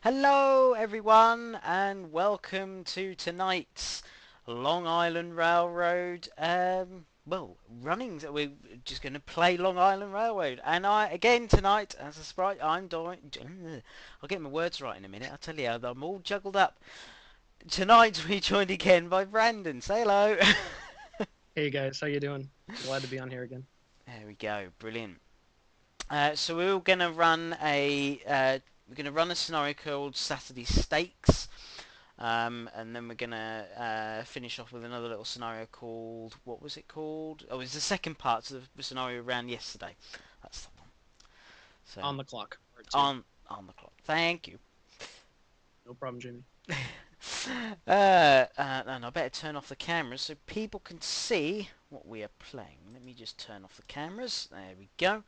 Hello everyone and welcome to tonight's Long Island Railroad runnings. We're just going to play Long Island Railroad, and again tonight as a sprite I'm doing I'll get my words right in a minute. I'll tell you, I'm all juggled up. Tonight we're joined again by Brandon. Say hello. Hey guys, how you doing? Glad to be on here again. There we go, brilliant. So we're gonna run a scenario called Saturday Stakes. And then we're gonna finish off with another little scenario called, what was it called? Oh, it's the second part to the scenario we ran yesterday. That's the one. So On the clock, part two. on the clock. Thank you. No problem, Jamie. And I better turn off the cameras so people can see what we are playing. Let me just turn off the cameras. There we go.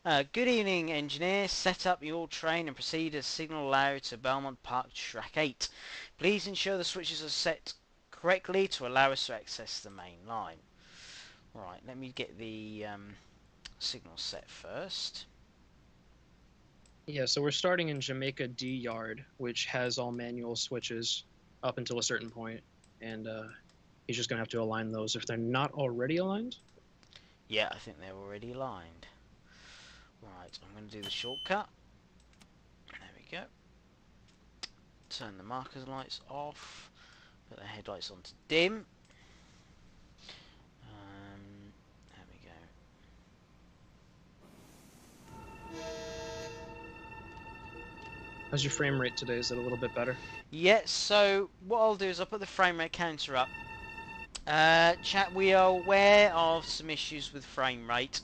Good evening, engineer. Set up your train and proceed as signal allowed to Belmont Park Track 8. Please ensure the switches are set correctly to allow us to access the main line. Right, let me get the signal set first. Yeah, so we're starting in Jamaica D Yard, which has all manual switches up until a certain point, and he's just gonna have to align those if they're not already aligned. Yeah, I think they're already aligned. Right, I'm going to do the shortcut. There we go. Turn the markers lights off. Put the headlights on to dim. There we go. How's your frame rate today? Is it a little bit better? Yeah, so what I'll do is I'll put the frame rate counter up. Chat, we are aware of some issues with frame rate.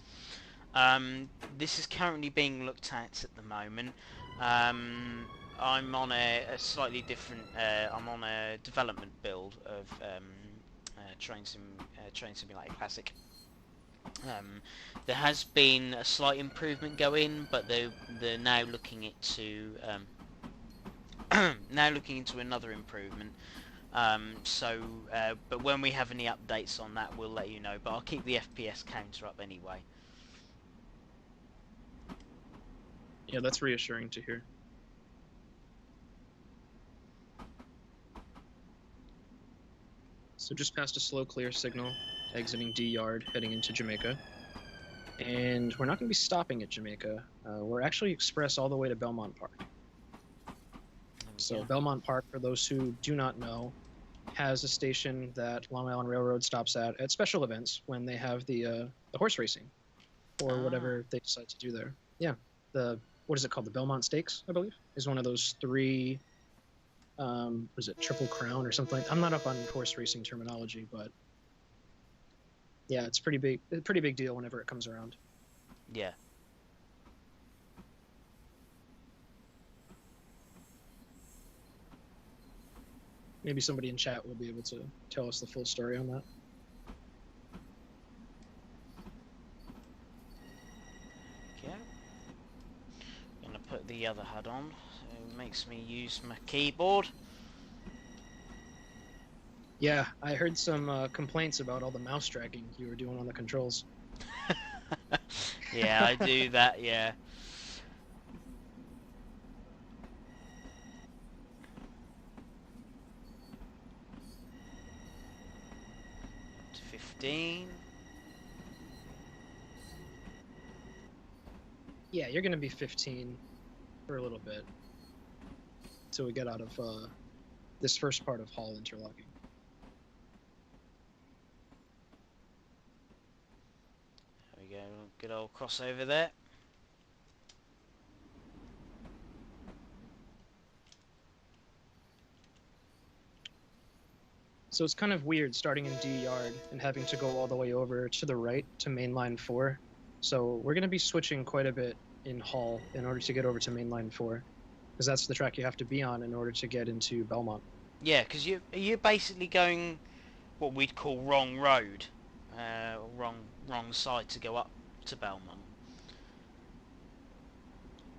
This is currently being looked at the moment. I'm on a slightly different. I'm on a development build of Train Simulator Classic. There has been a slight improvement going, but they're now looking into now looking into another improvement. But when we have any updates on that, we'll let you know. But I'll keep the FPS counter up anyway. Yeah, that's reassuring to hear. So just past a slow clear signal, exiting D Yard, heading into Jamaica. And we're not going to be stopping at Jamaica. We're actually express all the way to Belmont Park. So Belmont Park, for those who do not know, has a station that Long Island Railroad stops at special events when they have the horse racing or whatever they decide to do there. Yeah, what is it called? The Belmont Stakes, I believe, is one of those three. Was it Triple Crown or something? I'm not up on horse racing terminology, but yeah, it's pretty big deal whenever it comes around. Yeah. Maybe somebody in chat will be able to tell us the full story on that. Okay. I'm gonna put the other HUD on. So it makes me use my keyboard. Yeah, I heard some complaints about all the mouse dragging you were doing on the controls. Yeah, I do that. Yeah. To 15. Yeah, you're gonna be 15 for a little bit until we get out of this first part of Hall interlocking. There we go. Good old crossover there. So it's kind of weird starting in D Yard and having to go all the way over to the right to mainline 4. So we're going to be switching quite a bit in Hall in order to get over to mainline 4, because that's the track you have to be on in order to get into Belmont. Yeah, because you're basically going what we'd call wrong road, wrong side to go up to Belmont.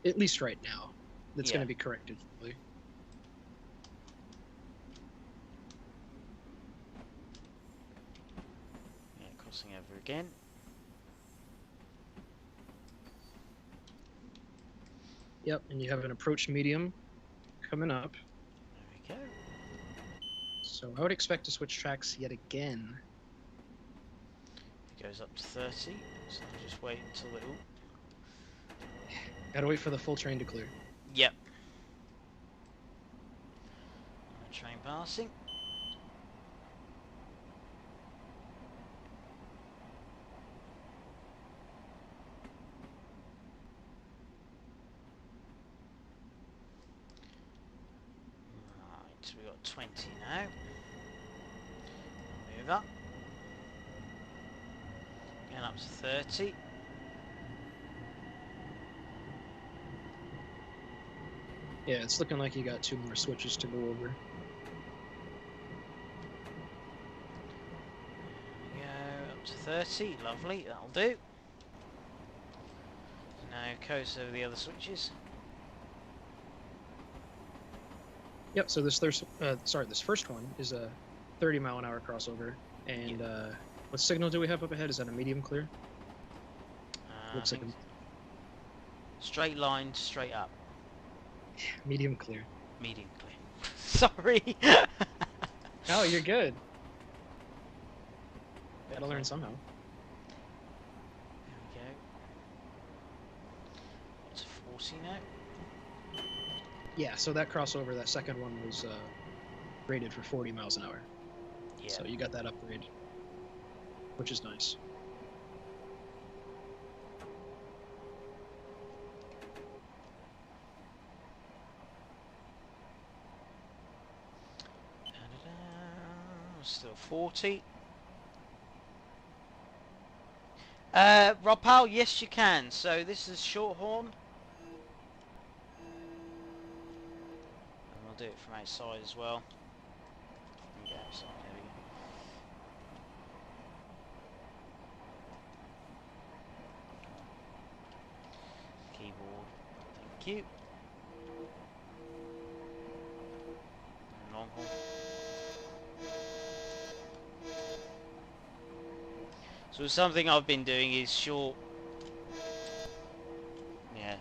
At least right now. That's going Yeah. to be corrected shortly. Yeah, crossing over again. Yep, and you have an approach medium coming up. There we go. So I would expect to switch tracks yet again. It goes up to 30, so I'll just wait until it... Gotta wait for the full train to clear. Yep. Train passing. Right, we got 20 now. Move up. Going up to 30. Yeah, it's looking like you got 2 more switches to go over. Go up to 30, lovely, that'll do. Now coast over the other switches. Yep. So this this first one is a 30-mile-an-hour crossover, and what signal do we have up ahead? Is that a medium clear? Looks like a straight line, straight up. medium clear. Medium clear. Sorry. Oh, you're good. Gotta learn somehow. There we go. What's 40 now? Yeah, so that crossover, that second one was rated for 40 miles an hour. Yeah. So you got that upgrade, which is nice. Still 40. Rob Powell, yes you can. So this is Shorthorn. And we'll do it from outside as well. And get outside, there we go. Keyboard, thank you. And Longhorn. So something I've been doing is short. Yeah,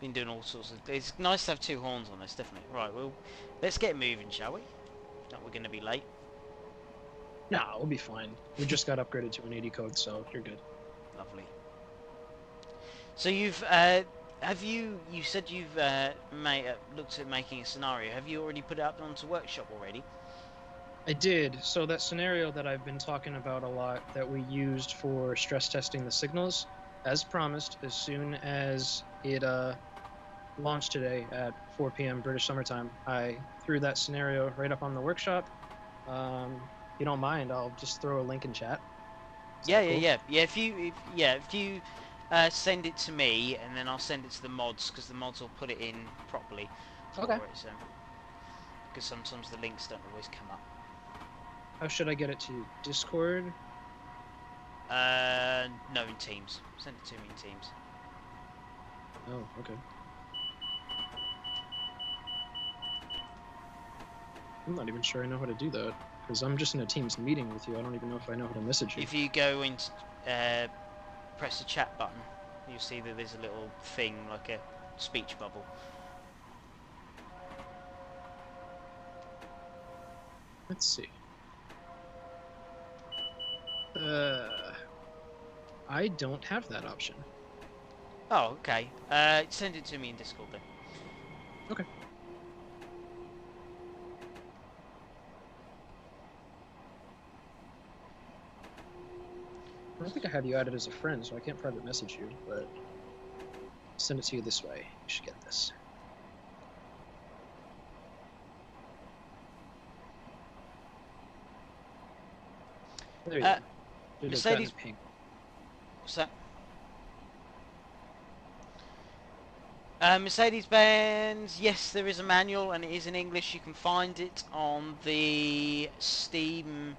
been doing all sorts of. It's nice to have 2 horns on this, definitely. Right, well, let's get moving, shall we? Not we're going to be late. Nah, we'll be fine. We just got upgraded to an 80 code, so you're good. Lovely. So you've have you said you've looked at making a scenario. Have you already put it up onto Workshop already? I did. So that scenario that I've been talking about a lot that we used for stress testing the signals, as promised, as soon as it launched today at 4 p.m. British Summertime, I threw that scenario right up on the workshop. If you don't mind, I'll just throw a link in chat. Yeah. If you send it to me, and then I'll send it to the mods, because the mods will put it in properly. Okay. Because sometimes the links don't always come up. How should I get it to you? Discord? No, in Teams. Send it to me in Teams. Oh, okay. I'm not even sure I know how to do that, because I'm just in a Teams meeting with you. I don't even know if I know how to message you. If you go and press the chat button, you'll see that there's a little thing, like a speech bubble. Let's see. I don't have that option. Oh, okay. Send it to me in Discord then. Okay. I don't think I have you added as a friend, so I can't private message you, but send it to you this way. You should get this. There you go. Mercedes. What's that? Mercedes-Benz, yes, there is a manual, and it is in English. You can find it on the Steam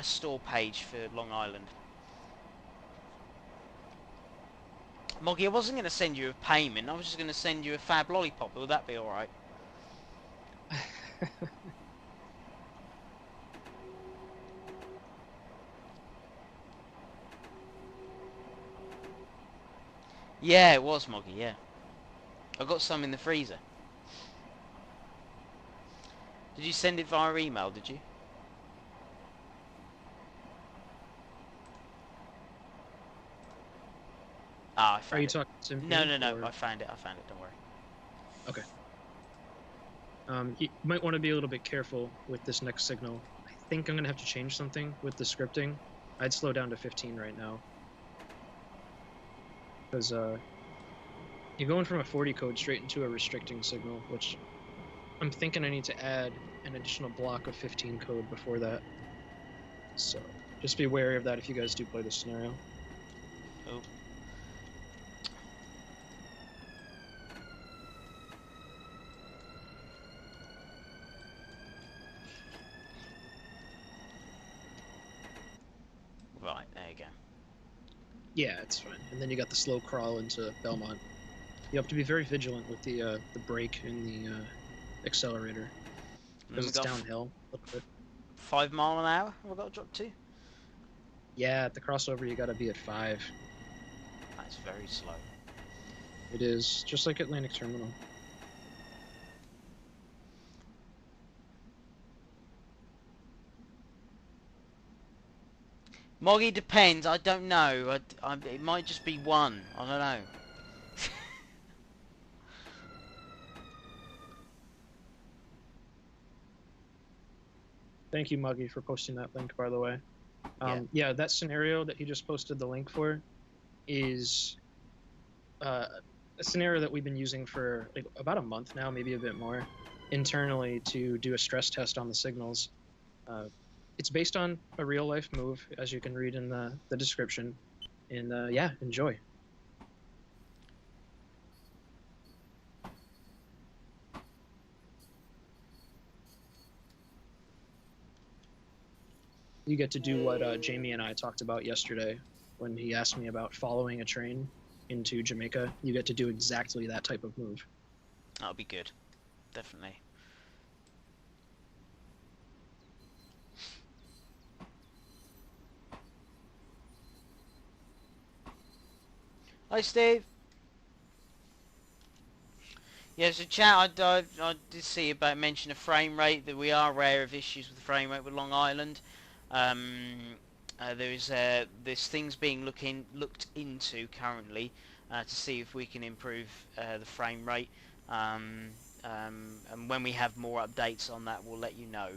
store page for Long Island. Moggy, I wasn't going to send you a payment. I was just going to send you a fab lollipop. Would that be alright? Yeah, it was Moggy, yeah. I got some in the freezer. Did you send it via email, did you? Ah, I Are you found it. talking to No, me? no, no. Or... I found it. I found it. Don't worry. Okay. You might want to be a little bit careful with this next signal. I think I'm going to have to change something with the scripting. I'd slow down to 15 right now. Because you're going from a 40 code straight into a restricting signal, which I'm thinking I need to add an additional block of 15 code before that. So just be wary of that if you guys do play this scenario. Oh. Right, there you go. Yeah, it's fine. And then you got the slow crawl into Belmont. You have to be very vigilant with the brake and the accelerator, And then because we it's got downhill a little bit. 5 mile an hour. We've got to drop to. Yeah, at the crossover you got to be at 5. That's very slow. It is just like Atlantic Terminal. Moggy depends. I don't know. It might just be one. I don't know. Thank you, Muggy, for posting that link, by the way. Yeah. Yeah, that scenario that he just posted the link for is a scenario that we've been using for like about a month now, maybe a bit more, internally to do a stress test on the signals. It's based on a real life move, as you can read in the description. And yeah, enjoy. You get to do what Jamie and I talked about yesterday when he asked me about following a train into Jamaica. You get to do exactly that type of move. That'll be good. Definitely. Hi, Steve. Yeah, so chat, I did see about mention of frame rate, that we are aware of issues with frame rate with Long Island. There's things being looked into currently to see if we can improve the frame rate. And when we have more updates on that, we'll let you know.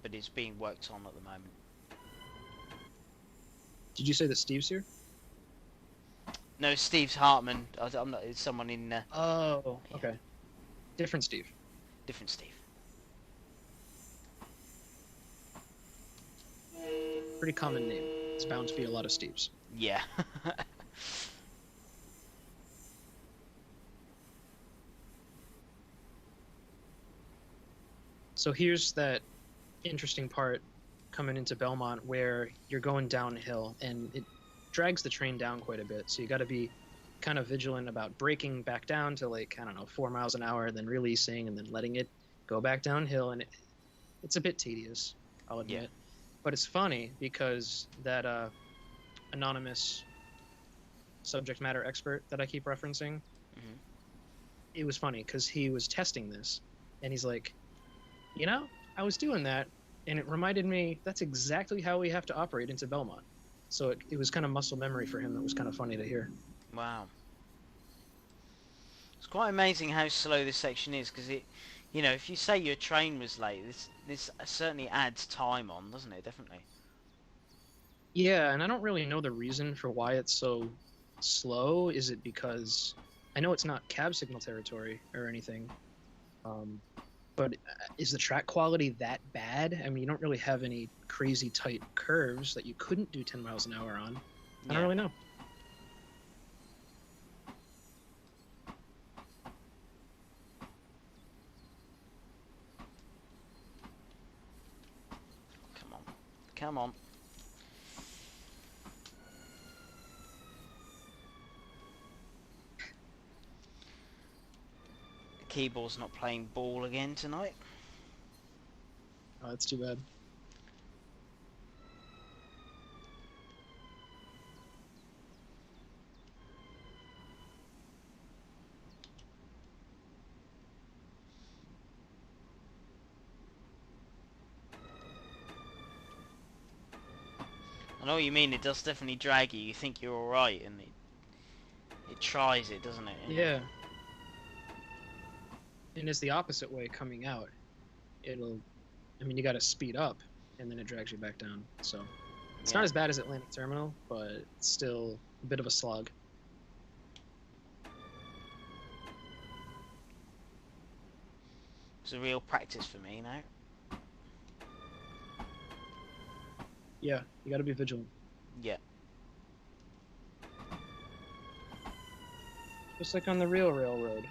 But it's being worked on at the moment. Did you say that Steve's here? No, Steve's Hartman. I'm not. It's someone in. Oh, Yeah, okay. Different Steve. different Steve. Pretty common name. It's bound to be a lot of Steves. Yeah. So here's that interesting part coming into Belmont where you're going downhill and it drags the train down quite a bit. So you got to be kind of vigilant about braking back down to, like, I don't know, 4 miles an hour, then releasing and then letting it go back downhill. And it's a bit tedious, I'll admit. Yeah. But it's funny because that anonymous subject matter expert that I keep referencing, Mhm. it was funny because he was testing this and he's like, you know, I was doing that and it reminded me that's exactly how we have to operate into Belmont. So it was kind of muscle memory for him. That was kind of funny to hear. Wow. It's quite amazing how slow this section is, because if you say your train was late, this certainly adds time on, doesn't it? Definitely. Yeah, and I don't really know the reason for why it's so slow. Is it because I know it's not cab signal territory or anything, but is the track quality that bad? I mean, you don't really have any crazy tight curves that you couldn't do 10 miles an hour on. I don't really know. Come on. Come on. The keyboard's not playing ball again tonight. Oh, that's too bad. I know what you mean. It does definitely drag you. You think you're all right, and it tries it, doesn't it? Yeah. And it's the opposite way coming out. It'll, I mean, you got to speed up, and then it drags you back down. So it's not as bad as Atlantic Terminal, but it's still a bit of a slog. It's a real practice for me now. Yeah, you got to be vigilant. Yeah. Just like on the real railroad.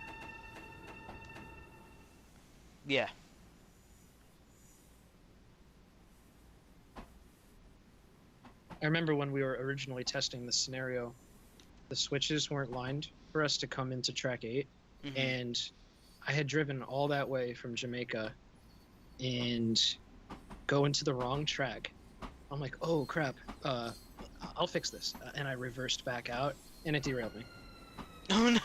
Yeah. I remember when we were originally testing this scenario, the switches weren't lined for us to come into track 8, and I had driven all that way from Jamaica and go into the wrong track. I'm like, oh crap, I'll fix this, and I reversed back out, and it derailed me. Oh no!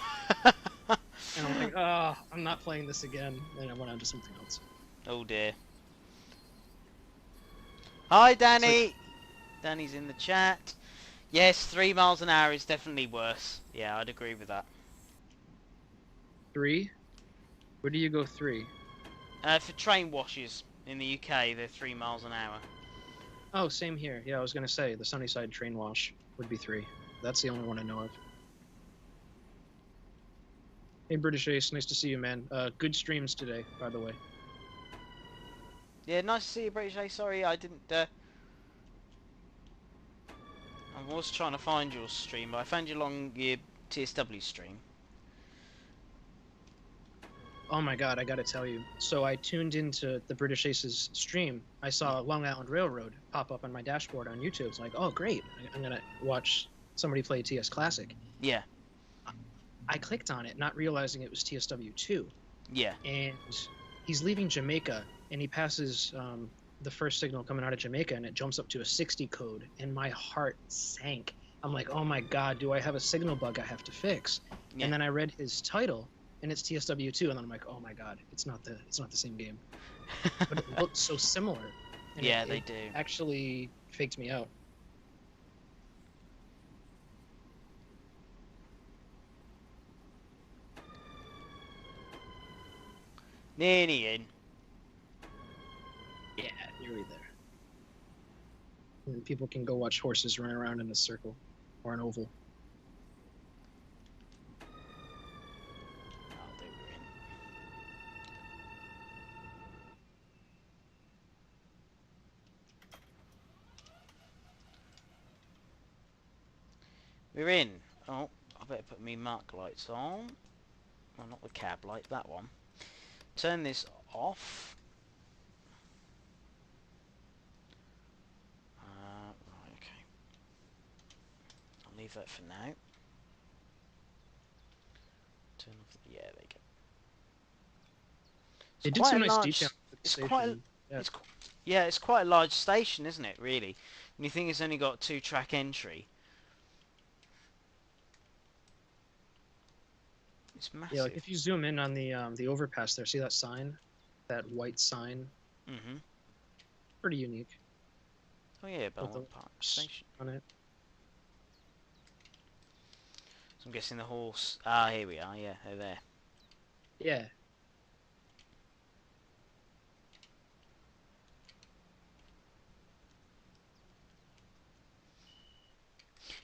And I'm like, oh, I'm not playing this again, and I went on to something else. Oh dear. Hi Danny! Danny's in the chat. Yes, 3 miles an hour is definitely worse. Yeah, I'd agree with that. 3? Where do you go 3? For train washes in the UK, they're 3 miles an hour. Oh, same here. Yeah, I was going to say, the Sunnyside train wash would be 3. That's the only one I know of. Hey, British Ace, nice to see you, man. Good streams today, by the way. Yeah, nice to see you, British Ace. Sorry, I didn't... I was trying to find your stream, but I found you along your TSW stream. Oh my god, I gotta tell you. So I tuned into the British Aces stream. I saw Long Island Railroad pop up on my dashboard on YouTube. It's like, oh great, I'm gonna watch somebody play TS Classic. Yeah. I clicked on it, not realizing it was TSW2. Yeah. And he's leaving Jamaica, and he passes the first signal coming out of Jamaica, and it jumps up to a 60 code, and my heart sank. I'm like, oh my god, do I have a signal bug I have to fix? Yeah. And then I read his title, and it's TSW2, and then I'm like, oh my god, it's not the same game. But it looks so similar. And yeah, it they do. Actually faked me out. Nearly in. Yeah, nearly there. And people can go watch horses run around in a circle or an oval. Oh, they were in. We're in. Oh, I better put me mark lights on. Well, not the cab light, that one. Turn this off. Right, okay. I'll leave that for now. Turn off. Yeah, there you go. It's They did quite some a nice large. detail. It's quite. It's quite a large station, isn't it? Really, when you think it's only got 2-track entry. It's massive. Yeah, like if you zoom in on the overpass there, see that sign, that white sign? Mm-hmm. Pretty unique. Oh yeah, With Belmont the Park Station. on it. So I'm guessing the horse. Ah, here we are. Yeah, they're there. Yeah.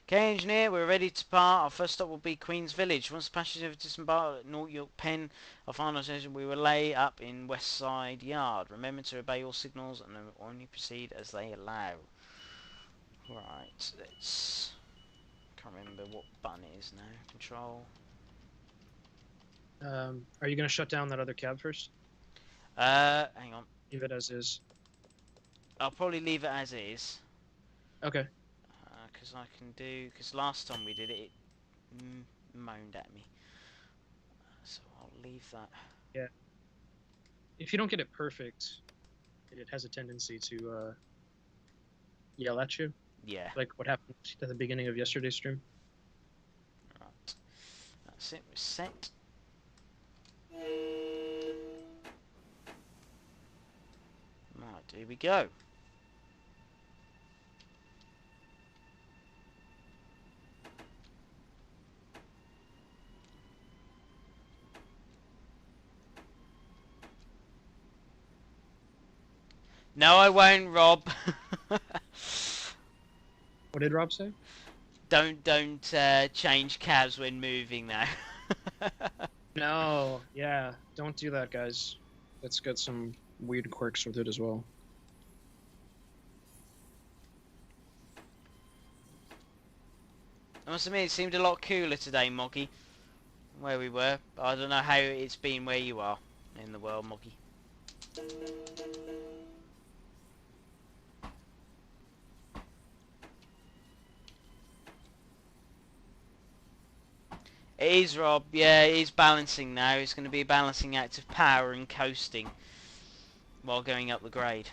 Okay, engineer, we're ready to depart. Our first stop will be Queen's Village. Once the passengers have disembarked at North York Penn, our final destination we will lay up in West Side Yard. Remember to obey all signals and only proceed as they allow. Right, let's... Can't remember what button it is now. Control. Are you gonna shut down that other cab first? Hang on. Leave it as is. I'll probably leave it as is. Okay. Because I can do... Because last time we did it, it moaned at me. So I'll leave that. Yeah. If you don't get it perfect, it has a tendency to yell at you. Yeah. Like what happened at the beginning of yesterday's stream. Right. That's it. We're set. Right, here we go. No, I won't, Rob. What did Rob say? Don't change cabs when moving now. No, yeah, don't do that, guys. It's got some weird quirks with it as well. I must admit, it seemed a lot cooler today, Moggy, where we were. I don't know how it's been where you are in the world, Moggy. It is, Rob. Yeah, it is balancing now. It's going to be a balancing act of power and coasting while going up the grade.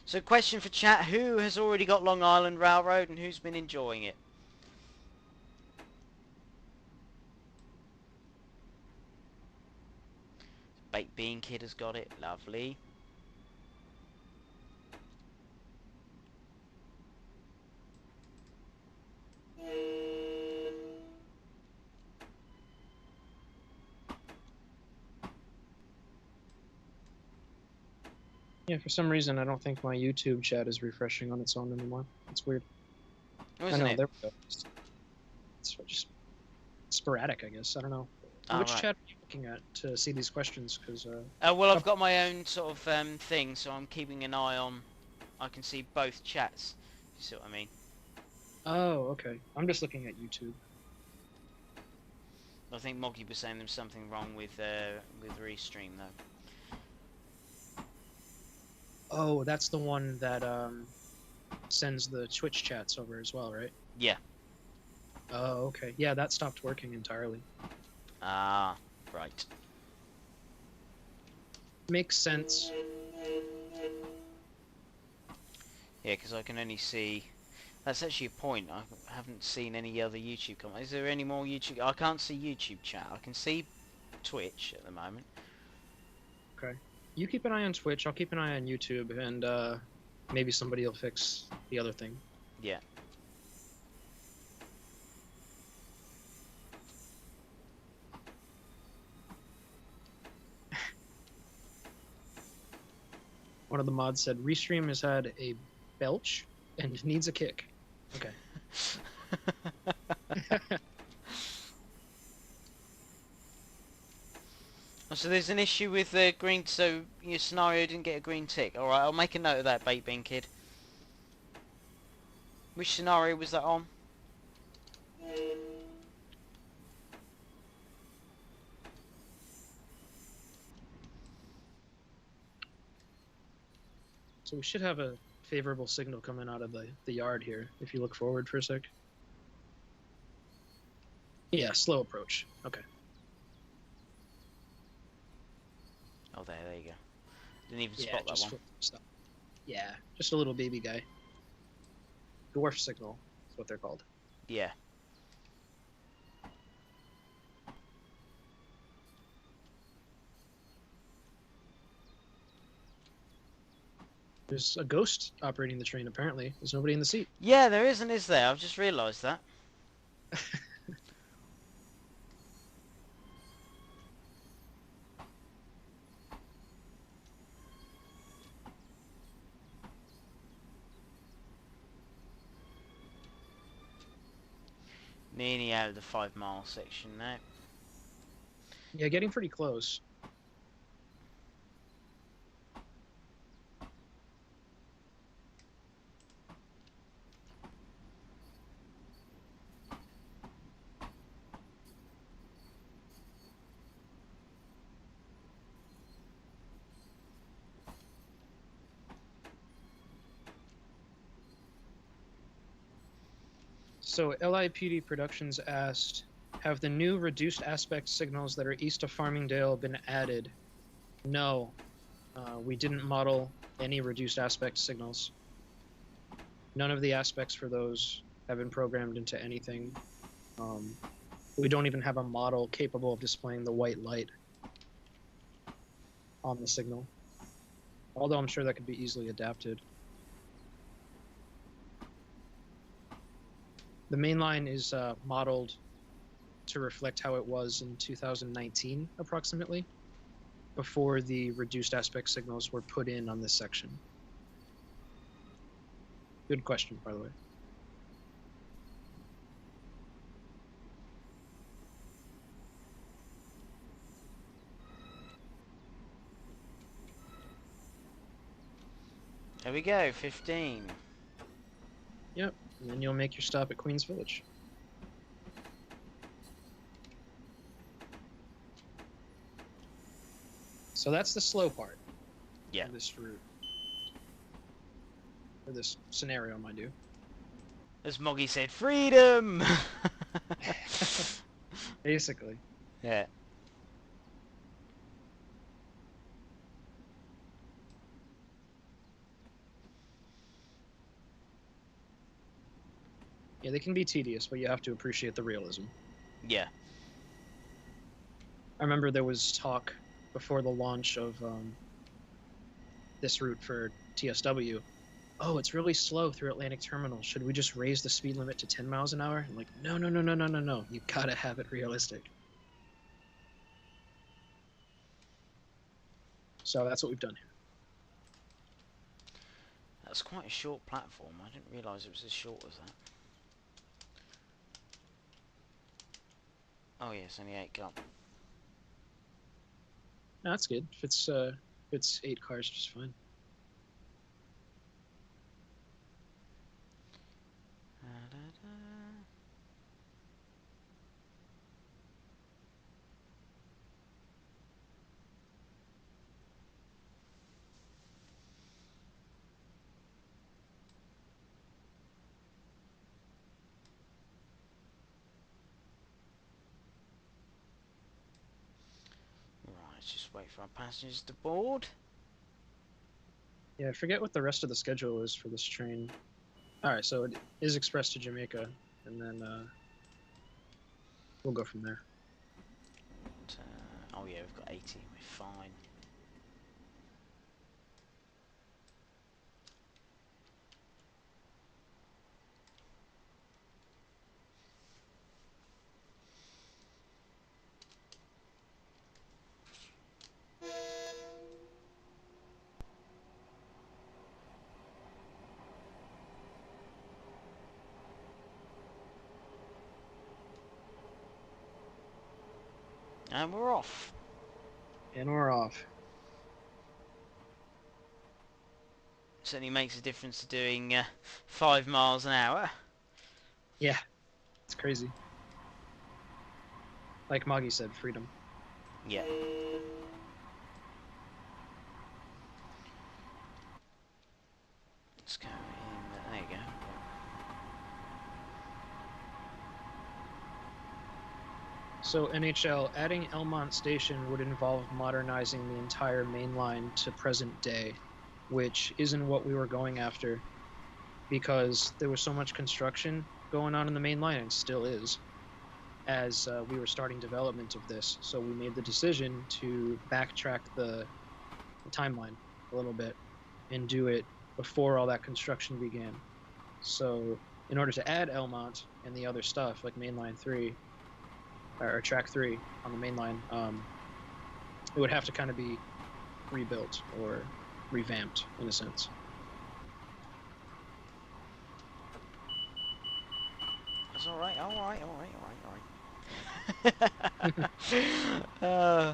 So, question for chat: who has already got Long Island Railroad and who's been enjoying it? Baked Bean Kid has got it. Lovely. Yeah, for some reason, I don't think my YouTube chat is refreshing on its own anymore. It's weird. Wasn't I know, it? there we go. It's just sporadic, I guess. I don't know. Oh, Which right. chat are you looking at to see these questions? Because Well, I've got my own sort of thing, so I'm keeping an eye on. I can see both chats. You see what I mean? oh, okay. I'm just looking at YouTube. I think Moggy was saying there's something wrong with Restream though. Oh, that's the one that sends the Twitch chats over as well, right? Yeah. Oh, okay. Yeah, that stopped working entirely. Ah, right. Makes sense. Yeah, because I can only see. That's actually a point. I haven't seen any other YouTube comments. Is there any more YouTube? I can't see YouTube chat. I can see Twitch at the moment. Okay. You keep an eye on Twitch, I'll keep an eye on YouTube, and maybe somebody will fix the other thing. Yeah. One of the mods said, Restream has had a belch and needs a kick. Okay. Oh, so there's an issue with the green. So your scenario didn't get a green tick. All right, I'll make a note of that, Baked Bean Kid. Which scenario was that on? So we should have a favorable signal coming out of the yard here, if you look forward for a sec. Yeah, slow approach. Okay. Oh, there you go. Didn't even spot that one. Stop. Yeah, just a little baby guy. Dwarf signal is what they're called. Yeah. There's a ghost operating the train, apparently. There's nobody in the seat. Yeah, there isn't, is there? I've just realised that. Nearly out of the 5-mile section now. Yeah, getting pretty close. So LIPD Productions asked, have the new reduced aspect signals that are east of Farmingdale been added? No, we didn't model any reduced aspect signals. None of the aspects for those have been programmed into anything. We don't even have a model capable of displaying the white light on the signal. Although I'm sure that could be easily adapted. The main line is modeled to reflect how it was in 2019, approximately, before the reduced aspect signals were put in on this section. Good question, by the way. There we go, 15. Yep, and then you'll make your stop at Queens Village. So that's the slow part. Yeah. Of this route. Or this scenario, mind you. As Moggy said, freedom! Basically. Yeah. Yeah, they can be tedious, but you have to appreciate the realism. Yeah. I remember there was talk before the launch of this route for TSW. Oh, it's really slow through Atlantic Terminal. Should we just raise the speed limit to 10 miles an hour? I'm like, no. You gotta have it realistic. So that's what we've done here. That's quite a short platform. I didn't realise it was as short as that. Oh yeah, it's only 8 km. No, that's good. If it's 8 cars, just fine. Right, let's just wait for our passengers to board. Yeah, I forget what the rest of the schedule is for this train. Alright, so it is express to Jamaica, and then we'll go from there. Oh yeah, we've got 80. We're fine. And we're off. And we're off. Certainly makes a difference to doing 5 miles an hour. Yeah, it's crazy. Like Moggy said, freedom. Yeah. Let's go in. There you go. So NHL, adding Elmont Station would involve modernizing the entire main line to present day, which isn't what we were going after, because there was so much construction going on in the main line, and still is, as we were starting development of this. So we made the decision to backtrack the timeline a little bit and do it before all that construction began. So in order to add Elmont and the other stuff like Mainline 3, or track 3 on the main line, it would have to kind of be rebuilt or revamped in a sense. That's alright, alright. I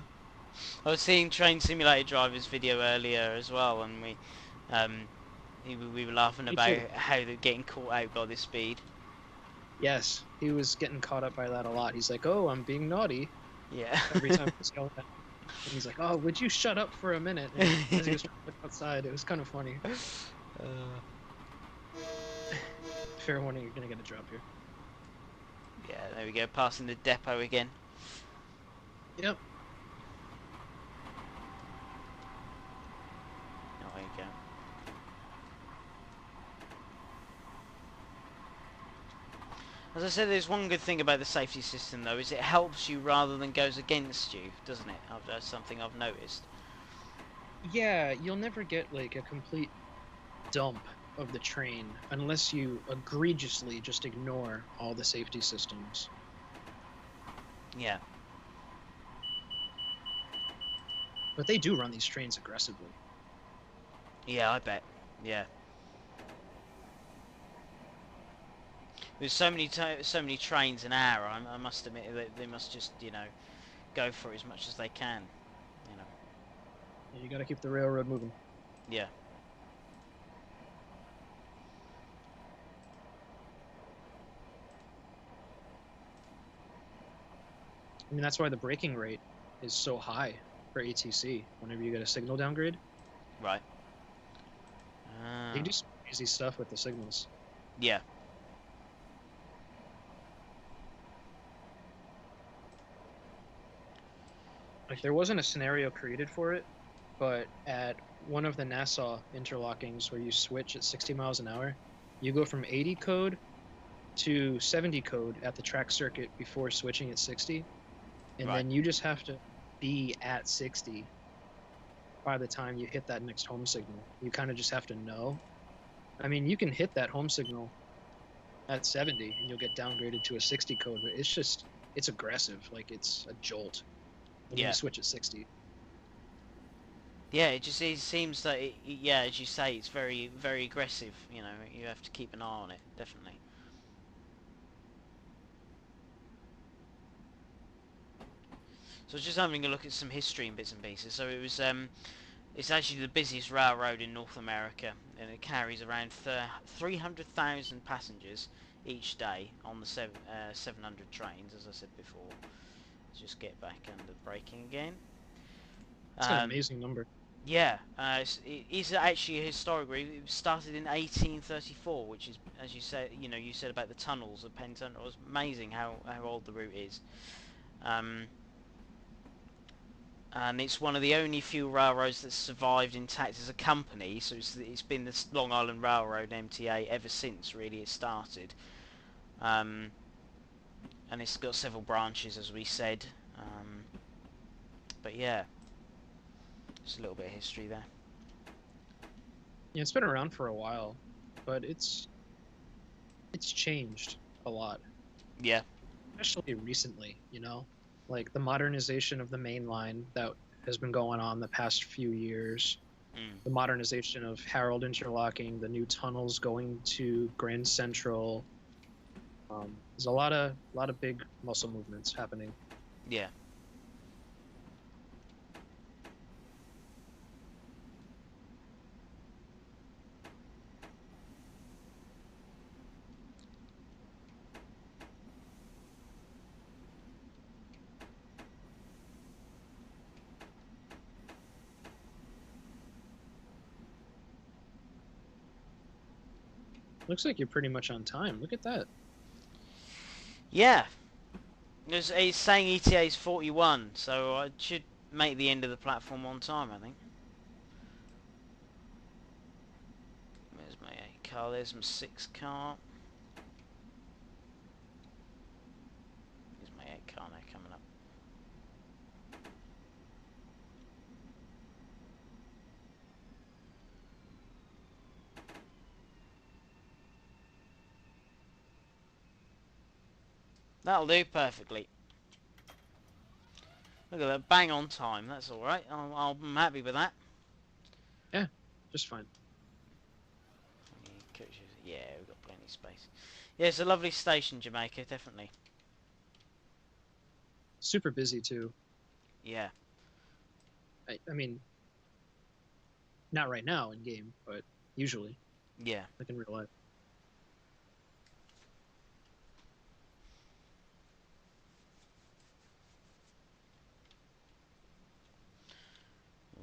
was seeing Train Simulator Driver's video earlier as well, and we were laughing Me about too. how they're getting caught out by the speed. Yes, he was getting caught up by that a lot. He's like, "Oh, I'm being naughty." Yeah. Every time he's yelling at him. And he's like, "Oh, would you shut up for a minute?" And as he was trying to look outside, it was kind of funny. Fair warning, you're gonna get a drop here. Yeah, there we go, passing the depot again. Yep. Oh, there you go. As I said, there's one good thing about the safety system, though, is it helps you rather than goes against you, doesn't it? That's something I've noticed. Yeah, you'll never get like a complete dump of the train unless you egregiously just ignore all the safety systems. Yeah. But they do run these trains aggressively. Yeah, I bet. Yeah. There's so many trains an hour. I must admit that they must just go for it as much as they can. You know. Yeah, you got to keep the railroad moving. Yeah. I mean, that's why the braking rate is so high for ATC whenever you get a signal downgrade. Right. They do some crazy stuff with the signals. Yeah. Like, there wasn't a scenario created for it, but at one of the Nassau interlockings where you switch at 60 miles an hour, you go from 80 code to 70 code at the track circuit before switching at 60, and Right. then you just have to be at 60 by the time you hit that next home signal. You kind of just have to know. I mean, you can hit that home signal at 70 and you'll get downgraded to a 60 code, but it's aggressive. Like, it's a jolt when Yeah. you switch at 60. Yeah. It seems that yeah, as you say, it's very aggressive. You know, you have to keep an eye on it. Definitely. So I was just having a look at some history and bits and pieces. So it's actually the busiest railroad in North America, and it carries around 300,000 passengers each day on the 700 trains, as I said before. Let's just get back under braking again. It's an amazing number. Yeah, it is actually a historic route. It started in 1834, which is, as you said, you said about the tunnels of Penn Tunnel. It was amazing how old the route is. Um, and it's one of the only few railroads that's survived intact as a company. So it's been the Long Island Railroad (MTA) ever since really it started. Um, and it's got several branches, as we said. But yeah, just a little bit of history there. Yeah, it's been around for a while, but it's changed a lot, Yeah. especially recently, you know? Like the modernization of the main line that has been going on the past few years, Mm. the modernization of Harold interlocking, the new tunnels going to Grand Central. There's a lot of big muscle movements happening. Yeah. Looks like you're pretty much on time. Look at that. Yeah. It's saying ETA is 41, so I should make the end of the platform on time, I think. There's my 8 car, there's my 6 car. There's my 8 car now coming up. That'll do perfectly. Look at that, bang on time, that's alright. I'm happy with that. Yeah, just fine. Yeah, we've got plenty of space. Yeah, it's a lovely station, Jamaica, definitely. Super busy too. Yeah. I mean, not right now in game, but usually, Yeah. like in real life.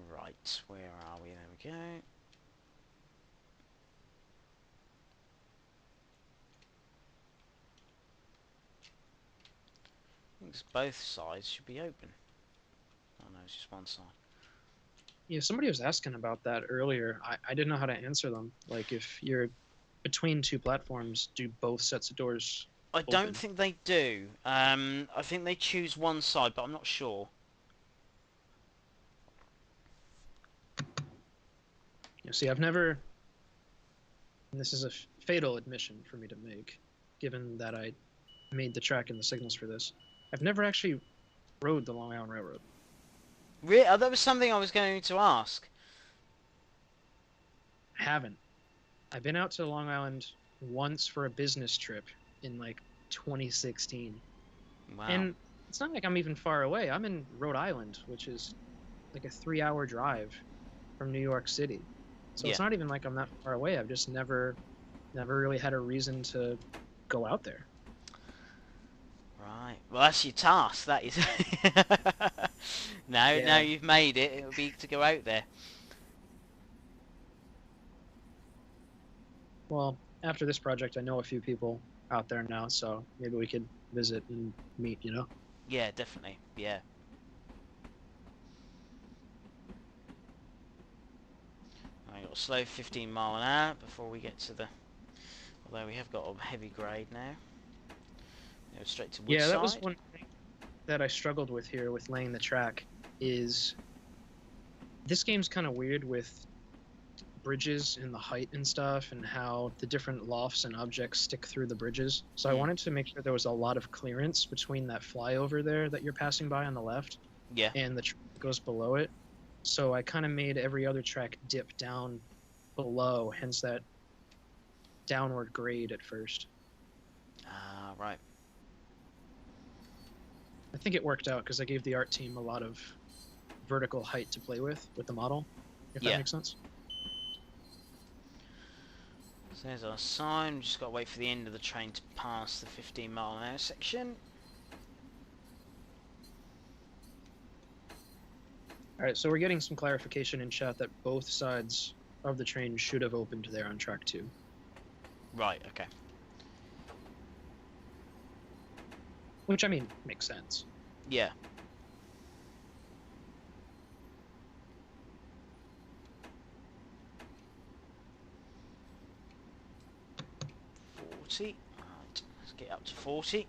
Right, where are we? There we go. I think both sides should be open. Oh no, it's just one side. Yeah, somebody was asking about that earlier. I didn't know how to answer them. Like, if you're between two platforms, do both sets of doors I don't open. think they do. I think they choose one side, but I'm not sure. You see, I've never, and this is a fatal admission for me to make, given that I made the track and the signals for this. I've never actually rode the Long Island Railroad. Really? Oh, that was something I was going to ask. I haven't. I've been out to Long Island once for a business trip in like 2016. Wow. And it's not like I'm even far away. I'm in Rhode Island, which is like a 3-hour drive from New York City. So Yeah. it's not even like I'm that far away. I've just never really had a reason to go out there. Right. Well, that's your task. That is. Now Yeah. you've made it. It'll be to go out there. Well, after this project, I know a few people out there now, so maybe we could visit and meet, you know? Yeah, definitely. Yeah. I got a slow 15 mile an hour before we get to the. Although we have got a heavy grade now. Go straight to Yeah, that was Woodside. one thing that I struggled with here with laying the track is this game's kind of weird with bridges and the height and stuff and how the different lofts and objects stick through the bridges. So I Mm. wanted to make sure there was a lot of clearance between that flyover there that you're passing by on the left Yeah. and the track that goes below it. So I kind of made every other track dip down below, hence that downward grade at first. Ah, right. I think it worked out because I gave the art team a lot of vertical height to play with the model, if that Yeah. makes sense. So there's our sign. Just got to wait for the end of the train to pass the 15 mile an hour section. All right, so we're getting some clarification in chat that both sides of the train should have opened there on track 2. Right. Okay. Which, I mean, makes sense. Yeah. Right. Let's get up to 40.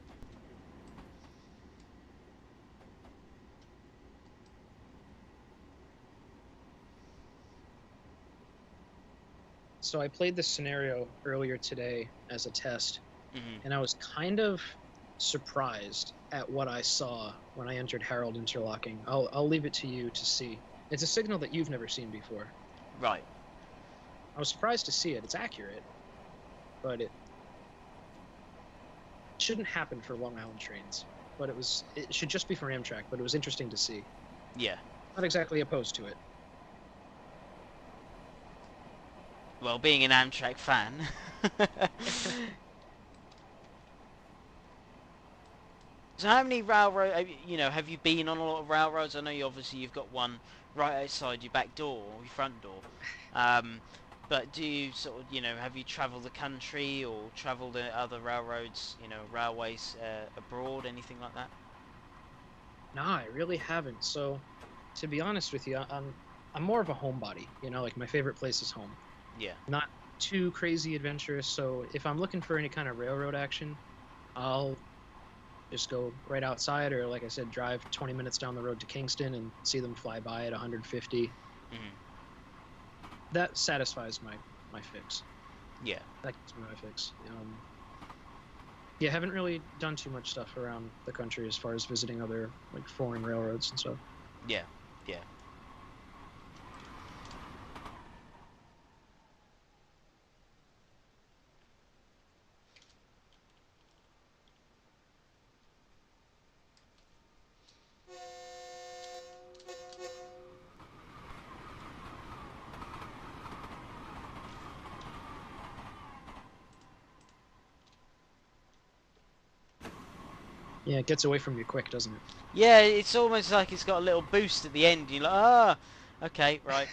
So I played this scenario earlier today as a test, Mm-hmm. and I was kind of surprised at what I saw when I entered Harold Interlocking. I'll leave it to you to see. It's a signal that you've never seen before. Right. I was surprised to see it. It's accurate, but it shouldn't happen for Long Island trains. But it should just be for Amtrak, but it was interesting to see. Yeah. Not exactly opposed to it. Well, being an Amtrak fan. So how many railroad, have you been on a lot of railroads? I know you've got one right outside your back door, or your front door. But do you sort of, have you travelled the country or travelled other railroads, railways abroad, anything like that? Nah, I really haven't. So, to be honest with you, I'm more of a homebody. Like my favorite place is home. Yeah. Not too crazy adventurous. So if I'm looking for any kind of railroad action, I'll just go right outside, or like I said, drive 20 minutes down the road to Kingston and see them fly by at 150. Mm-hmm. That satisfies my fix. Yeah. That gives me my fix. Yeah, haven't really done too much stuff around the country as far as visiting other like foreign railroads and stuff. Yeah. Yeah. Yeah, it gets away from you quick, doesn't it? Yeah, it's almost like it's got a little boost at the end. You're like, ah, okay, right.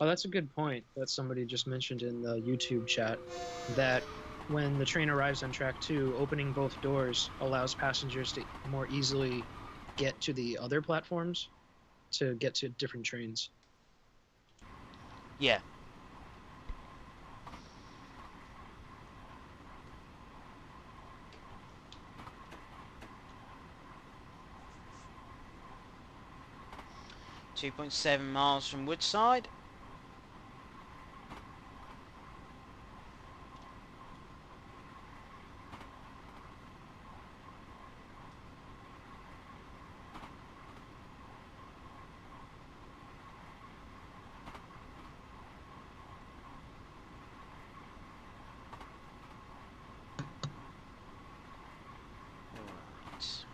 Oh, that's a good point that somebody just mentioned in the YouTube chat, that when the train arrives on track 2, opening both doors allows passengers to more easily get to the other platforms to get to different trains. Yeah. $2.7 miles from Woodside.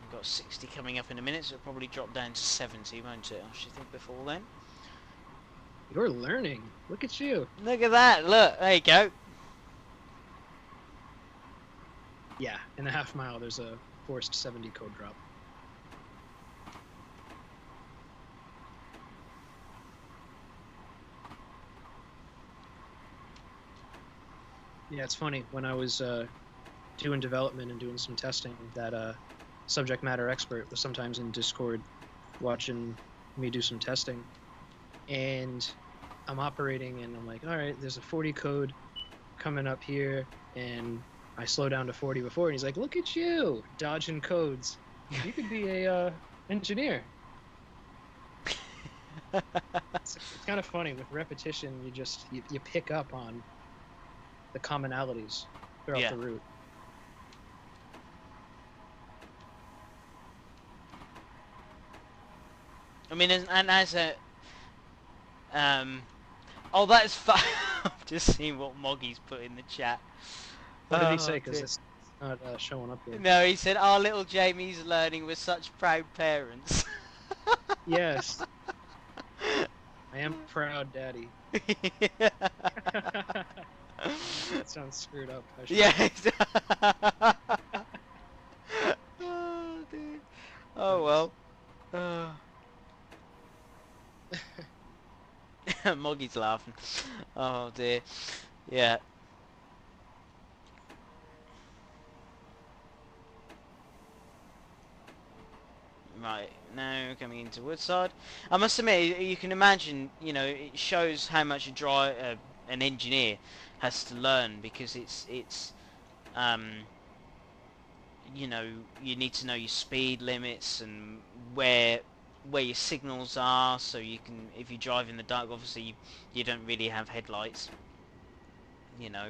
We've got 60 coming up in a minute, so it'll probably drop down to 70, won't it? I should think before then. You're learning. Look at you. Look at that. Look, there you go. Yeah, in a half mile, there's a forced 70 code drop. Yeah, it's funny. When I was doing development and doing some testing, that subject matter expert was sometimes in Discord watching me do some testing. And I'm operating, and I'm like, all right, there's a 40 code coming up here, and I slow down to 40 before, and he's like, look at you, dodging codes. You could be a engineer. It's kind of funny. With repetition, you pick up on the commonalities throughout the route. I mean, and as a oh, that's fun. I've just seen what Moggy's put in the chat. What did he say? Because it's not showing up here. No, he said, our little Jamie's learning with such proud parents. Yes. I am proud, Daddy. That sounds screwed up. Yeah. Oh, dude. Oh, well. Moggy's laughing. Oh, dear. Yeah. Right, now coming into Woodside. I must admit, you can imagine, you know, it shows how much an engineer has to learn, because it's you know, you need to know your speed limits and where your signals are, so you can, if you drive in the dark, obviously you don't really have headlights, you know,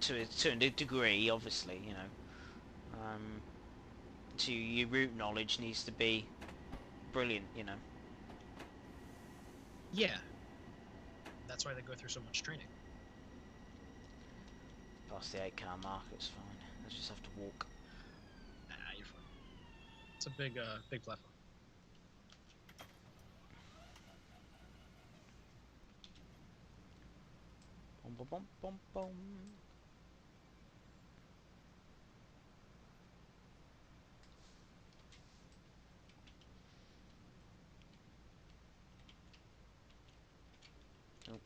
to a degree, obviously, you know. To your route knowledge needs to be brilliant, you know. Yeah. That's why they go through so much training. Past the 8-car mark, it's fine. I just have to walk. Nah, you're fine. It's a big platform. Bum, bum, bum, bum, bum. Oh.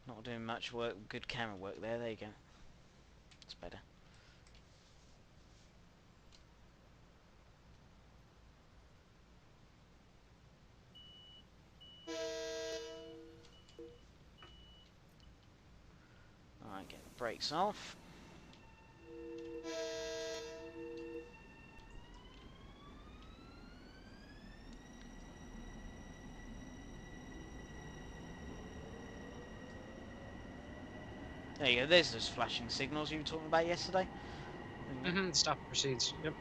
Not doing much work, good camera work there, you go. It's better. Alright, get the brakes off. There you go, there's those flashing signals you were talking about yesterday. Stop and proceeds. Yep.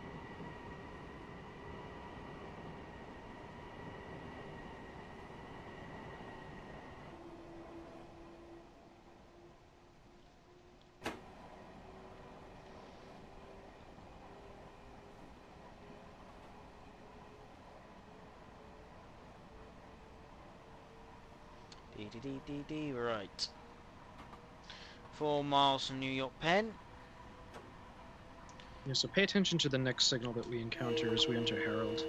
Right. 4 miles from New York Penn. Yeah, so pay attention to the next signal that we encounter as we enter Herald.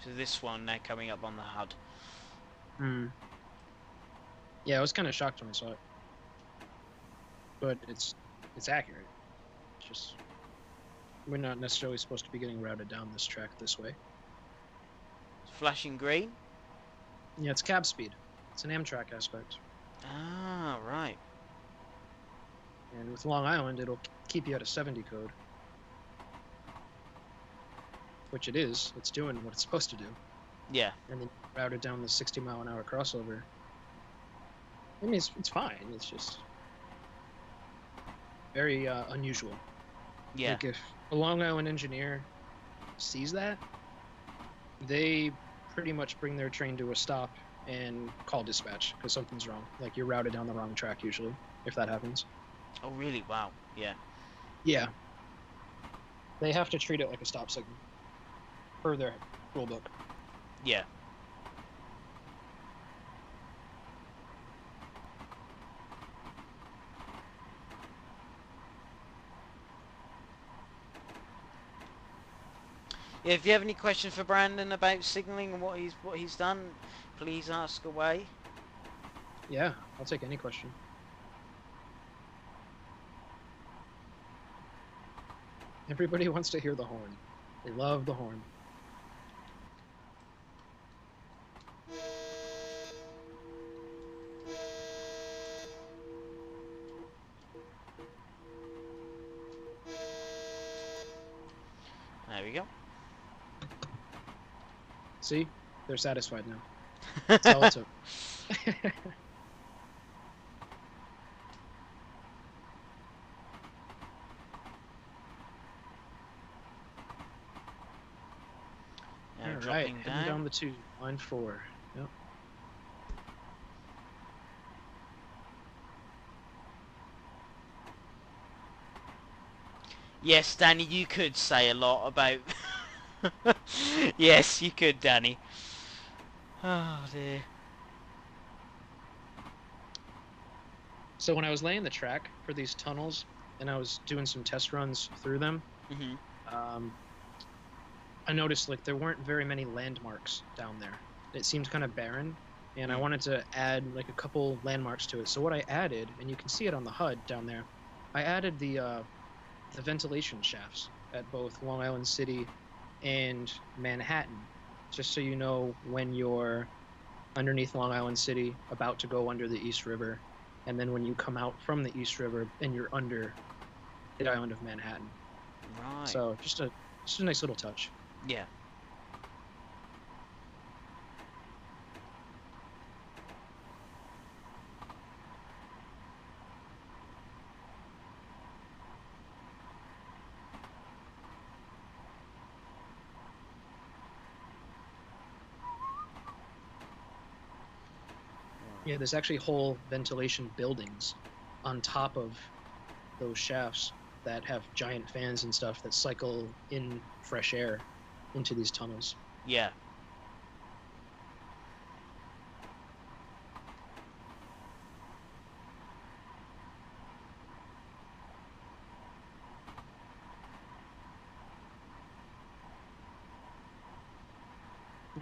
to this one now coming up on the HUD. Hmm. Yeah, I was kind of shocked when I saw it, but it's accurate. It's just we're not necessarily supposed to be getting routed down this track this way. It's flashing green. Yeah, it's cab speed. It's an Amtrak aspect. Ah, right. And with Long Island, it'll keep you at a 70 code. Which it is. It's doing what it's supposed to do. Yeah. And then routed down the 60-mile-an-hour crossover. I mean, it's fine. It's just very unusual. Yeah. Like, if a Long Island engineer sees that, they pretty much bring their train to a stop and call dispatch because something's wrong. Like, you're routed down the wrong track usually, if that happens. Oh, really? Wow. Yeah. Yeah. They have to treat it like a stop signal per their rule book. Yeah. Yeah, if you have any questions for Brandon about signalling and what he's done, please ask away. Yeah, I'll take any question. Everybody wants to hear the horn. They love the horn. There we go. See? They're satisfied now. That's all it took. Now All right, dropping heading down the 2, line 4. Yep. Yes, Danny, you could say a lot about... Yes, you could, Danny. Oh, dear. So when I was laying the track for these tunnels, and I was doing some test runs through them, I noticed like there weren't very many landmarks down there. It seemed kind of barren, and I wanted to add like a couple landmarks to it. So what I added, and you can see it on the HUD down there, I added the ventilation shafts at both Long Island City and Manhattan, just so you know when you're underneath Long Island City, about to go under the East River, and then when you come out from the East River and you're under the island of Manhattan. Right. So just a nice little touch. Yeah. Yeah, there's actually whole ventilation buildings on top of those shafts that have giant fans and stuff that cycle in fresh air into these tunnels. Yeah.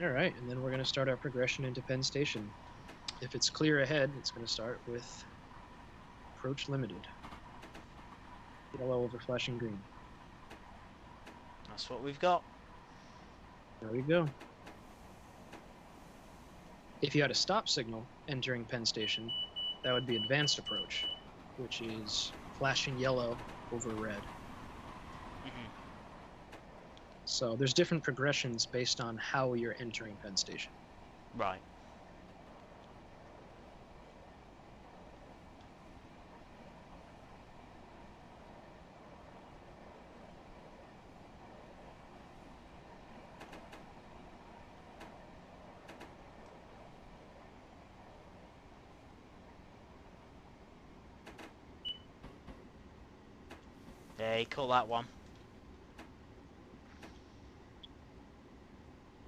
All right, and then we're going to start our progression into Penn Station. If it's clear ahead, it's going to start with approach limited. Yellow over flashing green. That's what we've got. There we go. If you had a stop signal entering Penn Station, that would be advanced approach, which is flashing yellow over red. So there's different progressions based on how you're entering Penn Station. Right. Hey, call that one.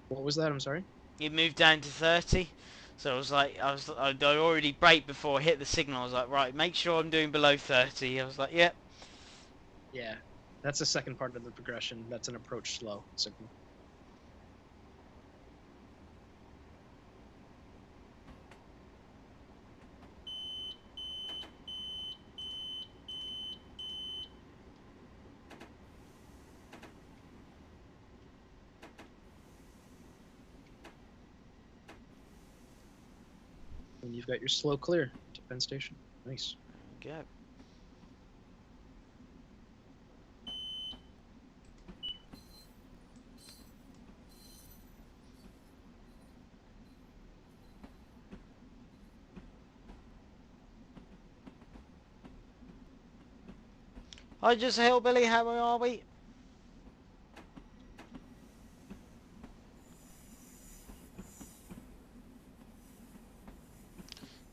What was that? I'm sorry? It moved down to 30. So I was like, I'd already brake before I hit the signal. I was like, right, make sure I'm doing below 30. I was like, yep. Yeah, that's the second part of the progression. That's an approach slow signal. you've got your slow clear to Penn Station. Nice. There we go. Hi, just a hillbilly. How are we?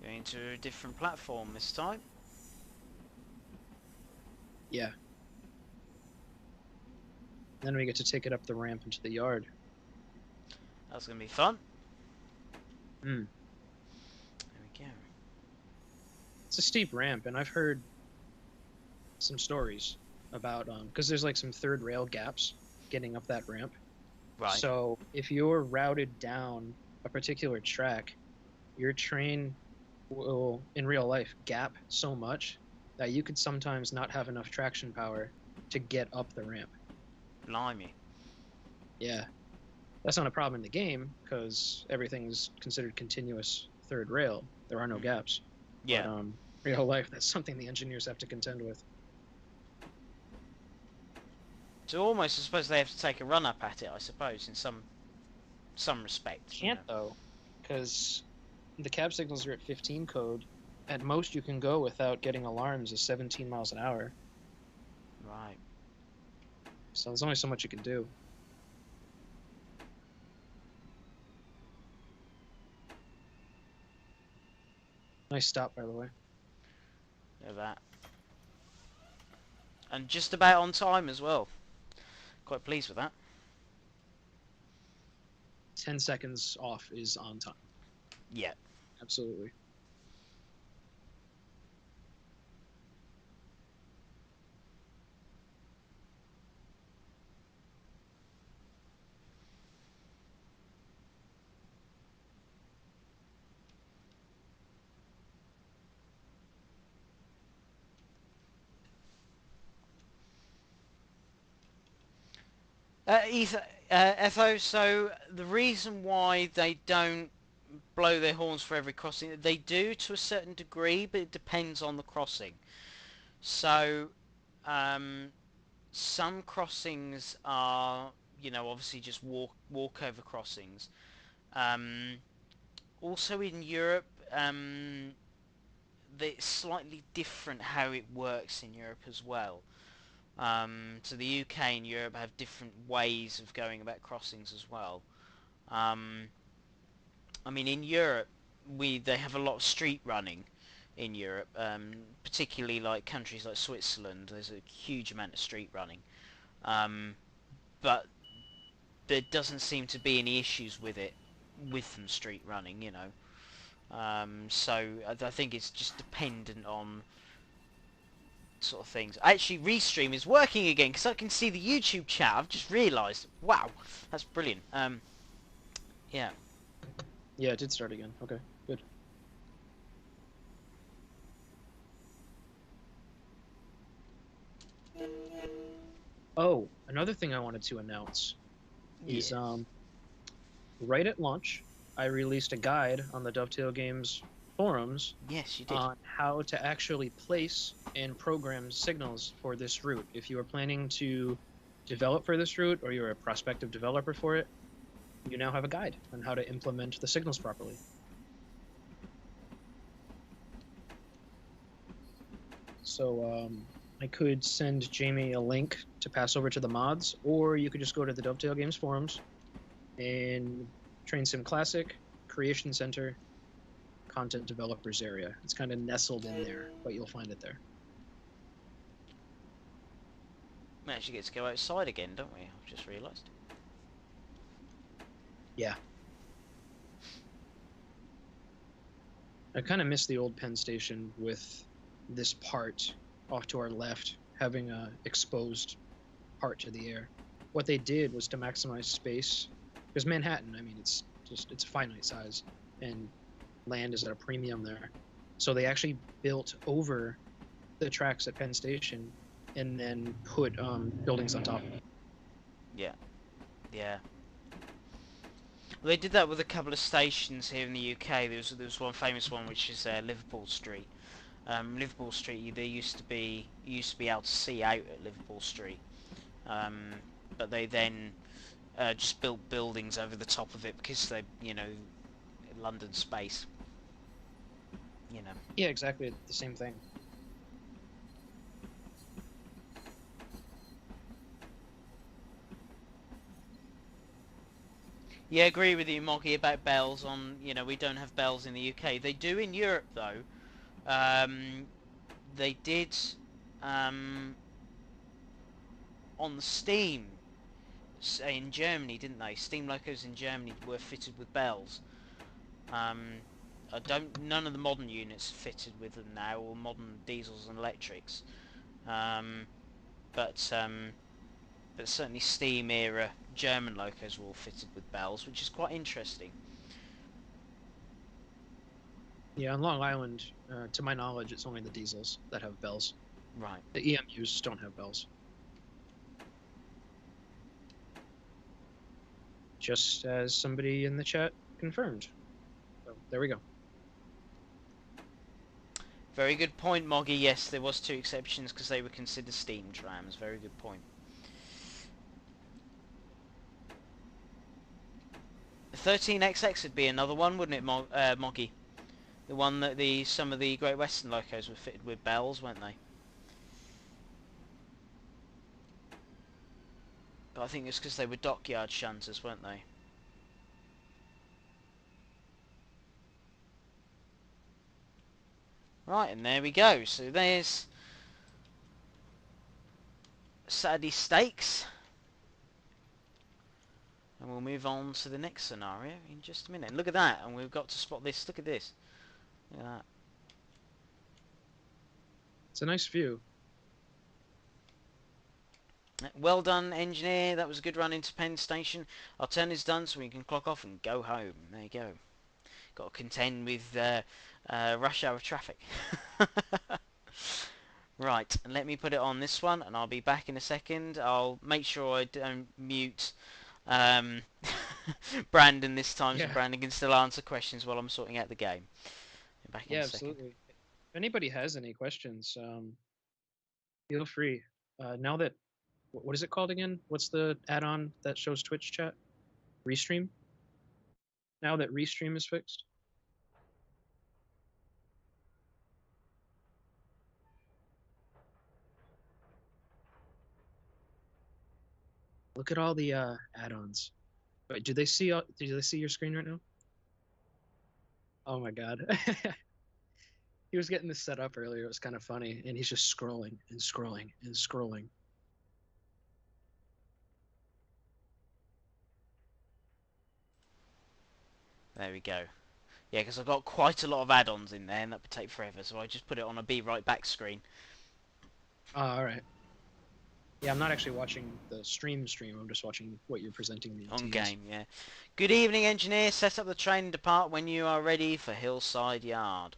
Going to a different platform this time. Yeah. Then we get to take it up the ramp into the yard. That's going to be fun. Hmm. There we go. It's a steep ramp, and I've heard some stories about because there's like some third rail gaps getting up that ramp. Right. So if you're routed down a particular track, your train will, in real life, gap so much that you could sometimes not have enough traction power to get up the ramp. Blimey. Yeah. That's not a problem in the game because everything's considered continuous third rail. There are no gaps. Yeah. But real life, that's something the engineers have to contend with. So almost, I suppose they have to take a run up at it. I suppose in some respect. Can't though, because the cab signals are at 15 code. At most, you can go without getting alarms is 17 miles an hour. Right. So there's only so much you can do. Nice stop, by the way. Look at that. And just about on time as well. Quite pleased with that. 10 seconds off is on time. Yeah. Absolutely. Etho, so the reason why they don't blow their horns for every crossing, they do to a certain degree, but it depends on the crossing. So, some crossings are, obviously just walk over crossings. Also in Europe, it's slightly different how it works in Europe as well. So the UK and Europe have different ways of going about crossings as well. I mean, in Europe, they have a lot of street running in Europe, particularly like countries like Switzerland. There's a huge amount of street running, but there doesn't seem to be any issues with them street running. So I think it's just dependent on sort of things. Actually, Restream is working again because I can see the YouTube chat. I've just realised. Wow, that's brilliant. Yeah. Yeah, it did start again. Okay, good. Oh, another thing I wanted to announce is Yes. right at launch, I released a guide on the Dovetail Games forums Yes, you did. on how to actually place and program signals for this route. If you are planning to develop for this route or you're a prospective developer for it, you now have a guide on how to implement the signals properly. So I could send Jamie a link to pass over to the mods, or you could just go to the Dovetail Games forums and Train Sim Classic, Creation Center, Content Developers area. It's kind of nestled in there, but you'll find it there. We actually get to go outside again, don't we? I've just realised. Yeah. I kind of miss the old Penn Station with this part off to our left having a exposed part to the air. What they did was to maximize space, because Manhattan, I mean, it's a finite size, and land is at a premium there. So they actually built over the tracks at Penn Station and then put buildings on top. Yeah. Yeah. Well, they did that with a couple of stations here in the UK. There was one famous one which is Liverpool Street. Liverpool Street, there used to be able to see out at Liverpool Street, but they then just built buildings over the top of it because London space, you know. Yeah, exactly the same thing. Yeah, I agree with you, Moggy, about bells. We don't have bells in the UK. They do in Europe though. They did on the Steam in Germany, didn't they? Steam locos in Germany were fitted with bells. None of the modern units are fitted with them now, or modern diesels and electrics. Um, but certainly Steam era German locos were all fitted with bells, which is quite interesting. Yeah, on Long Island, to my knowledge, it's only the diesels that have bells. Right. The EMUs don't have bells. Just as somebody in the chat confirmed. So there we go. Very good point, Moggy. Yes, there was two exceptions because they were considered steam trams. Very good point. The 13XX would be another one, wouldn't it, Moggy? The one that some of the Great Western locos were fitted with bells, weren't they? But I think it's because they were dockyard shunters, weren't they? Right, and there we go. So there's Saturday Stakes. And we'll move on to the next scenario in just a minute. And look at that, and we've got to spot this. Look at this. Look at It's a nice view. that. Well done, engineer. That was a good run into Penn Station. Our turn is done, so we can clock off and go home. There you go. Got to contend with rush hour traffic. Right, and let me put it on this one, and I'll be back in a second. I'll make sure I don't mute um, Brandon this time, so Yeah. Brandon can still answer questions while I'm sorting out the game. Back in Yeah, a second. absolutely. If anybody has any questions, feel free. Now that, what is it called again? What's the add-on that shows Twitch chat? Restream? Now that Restream is fixed? Look at all the add-ons. Wait, do they see your screen right now? Oh my god. He was getting this set up earlier. It was kind of funny, and he's just scrolling and scrolling and scrolling. There we go. Yeah, because I've got quite a lot of add-ons in there, and that would take forever, so I just put it on a be right back screen. All right. Yeah, I'm not actually watching the stream. I'm just watching what you're presenting me On TVs. game, yeah. Good evening, engineer. Set up the train and depart when you are ready for Hillside Yard.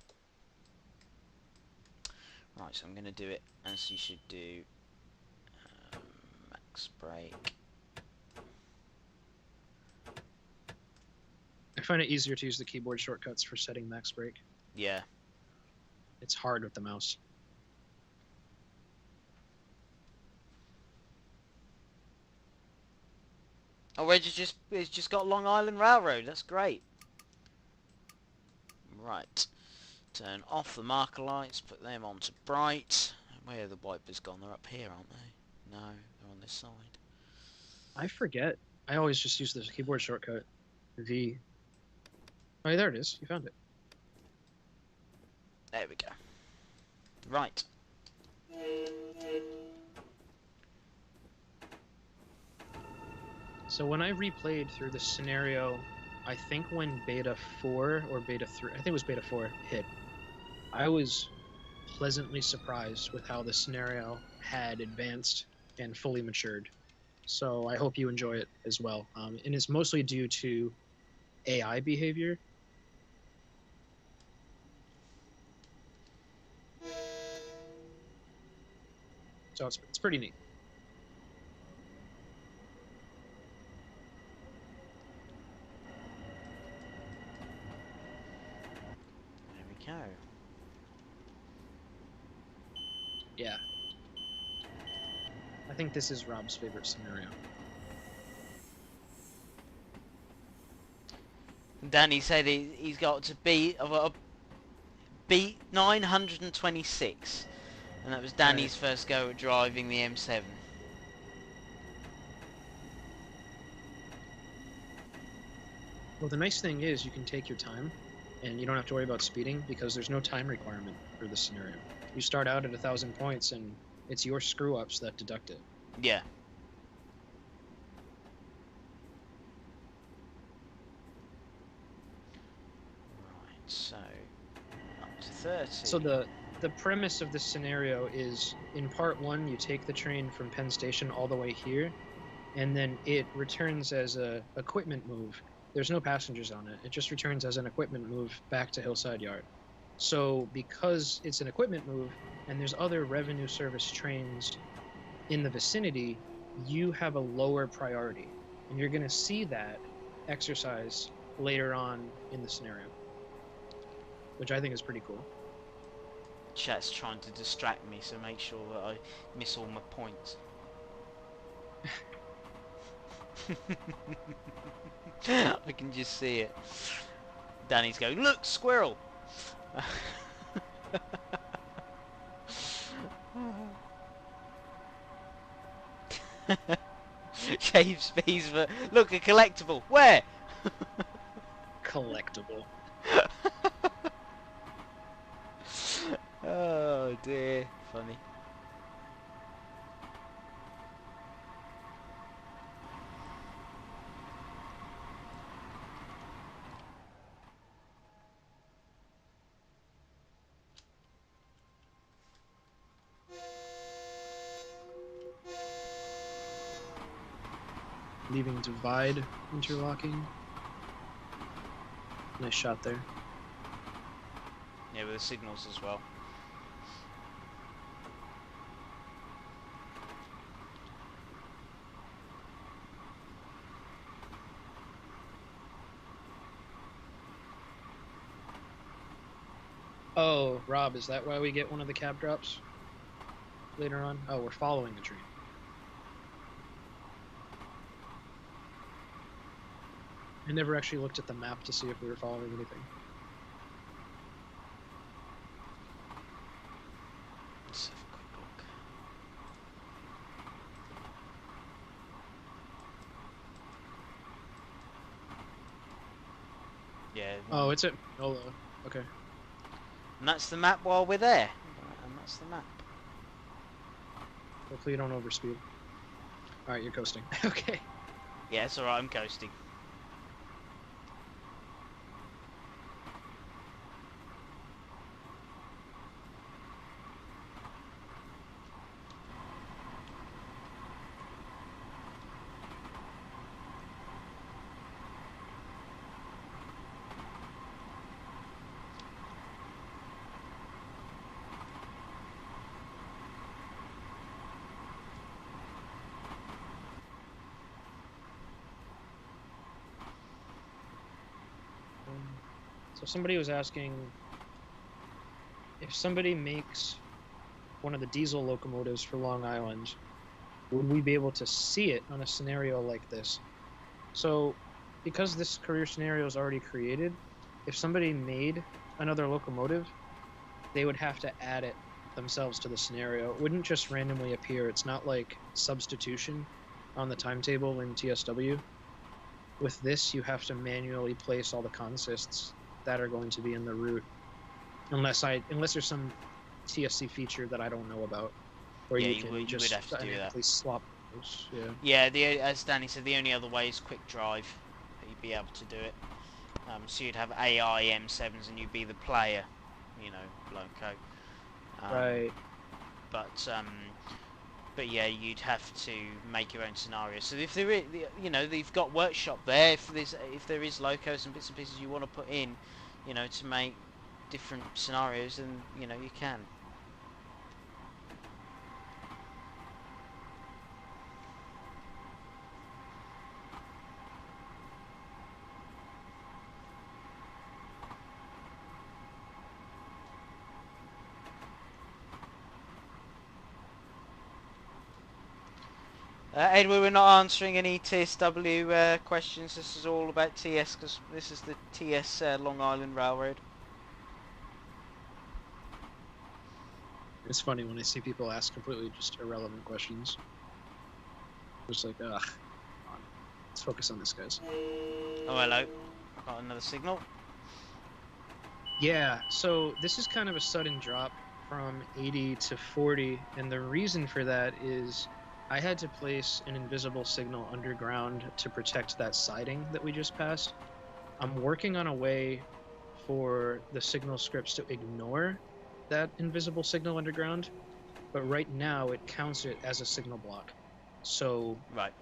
Right, so I'm going to do it as you should do. Max brake. I find it easier to use the keyboard shortcuts for setting max brake. Yeah. It's hard with the mouse. Oh, it's just got Long Island Railroad. That's great. Right. Turn off the marker lights. Put them onto bright. Where are the wipers gone? They're up here, aren't they? No, they're on this side. I forget. I always just use the keyboard shortcut. V. Oh, there it is. You found it. There we go. Right. So when I replayed through the scenario, I think when beta 4 or beta 3, I think it was beta 4 hit, I was pleasantly surprised with how the scenario had advanced and fully matured. So I hope you enjoy it as well. And it's mostly due to AI behavior. So it's pretty neat. I think this is Rob's favorite scenario. Danny said he's got to beat 926, and that was Danny's first go at driving the M7. Well, the nice thing is you can take your time, and you don't have to worry about speeding because there's no time requirement for this scenario. You start out at 1,000 points, and it's your screw-ups that deduct it. Yeah. Right, so up to 30. So the premise of this scenario is, in part 1, you take the train from Penn Station all the way here, and then it returns as a equipment move. There's no passengers on it. It just returns as an equipment move back to Hillside Yard. So because it's an equipment move, and there's other revenue service trains in the vicinity, you have a lower priority. And you're going to see that exercise later on in the scenario, which I think is pretty cool. Chat's trying to distract me, so make sure that I miss all my points. I can just see it. Danny's going, look, squirrel! Shave speeds for... Look, a collectible! Where? Collectible. Oh dear, funny. Leaving divide interlocking. Nice shot there. Yeah, with the signals as well. Oh, Rob, is that why we get one of the cab drops later on? Oh, we're following the train. I never actually looked at the map to see if we were following anything. Let's have a quick look. Yeah. Oh, it's at Nola. Okay. And that's the map while we're there. And that's the map. Hopefully you don't overspeed. Alright, you're coasting. Okay. Yeah, it's alright, I'm coasting. So somebody was asking if somebody makes one of the diesel locomotives for Long Island, would we be able to see it on a scenario like this? So because this career scenario is already created, if somebody made another locomotive, they would have to add it themselves to the scenario. It wouldn't just randomly appear. It's not like substitution on the timetable in TSW. With this, you have to manually place all the consists that are going to be in the route, unless there's some TSC feature that I don't know about, where Yeah, you can you just would have to do that. dynamically swap those. Yeah, as Danny said, the only other way is quick drive. That you'd be able to do it. So you'd have AI M7s and you'd be the player, you know, loco. Right. But yeah, you'd have to make your own scenario. So if there is, you know, they've got workshop there. If there is locos and bits and pieces you want to put in, you know, to make different scenarios, then you know you can. Edward, we're not answering any TSW questions. This is all about TS because this is the TS Long Island Railroad. It's funny when I see people ask completely just irrelevant questions. Just like, ugh. Come on. Let's focus on this, guys. Oh, hello. I've got another signal. Yeah, so this is kind of a sudden drop from 80 to 40, and the reason for that is I had to place an invisible signal underground to protect that siding that we just passed. I'm working on a way for the signal scripts to ignore that invisible signal underground, but right now it counts it as a signal block. So Right.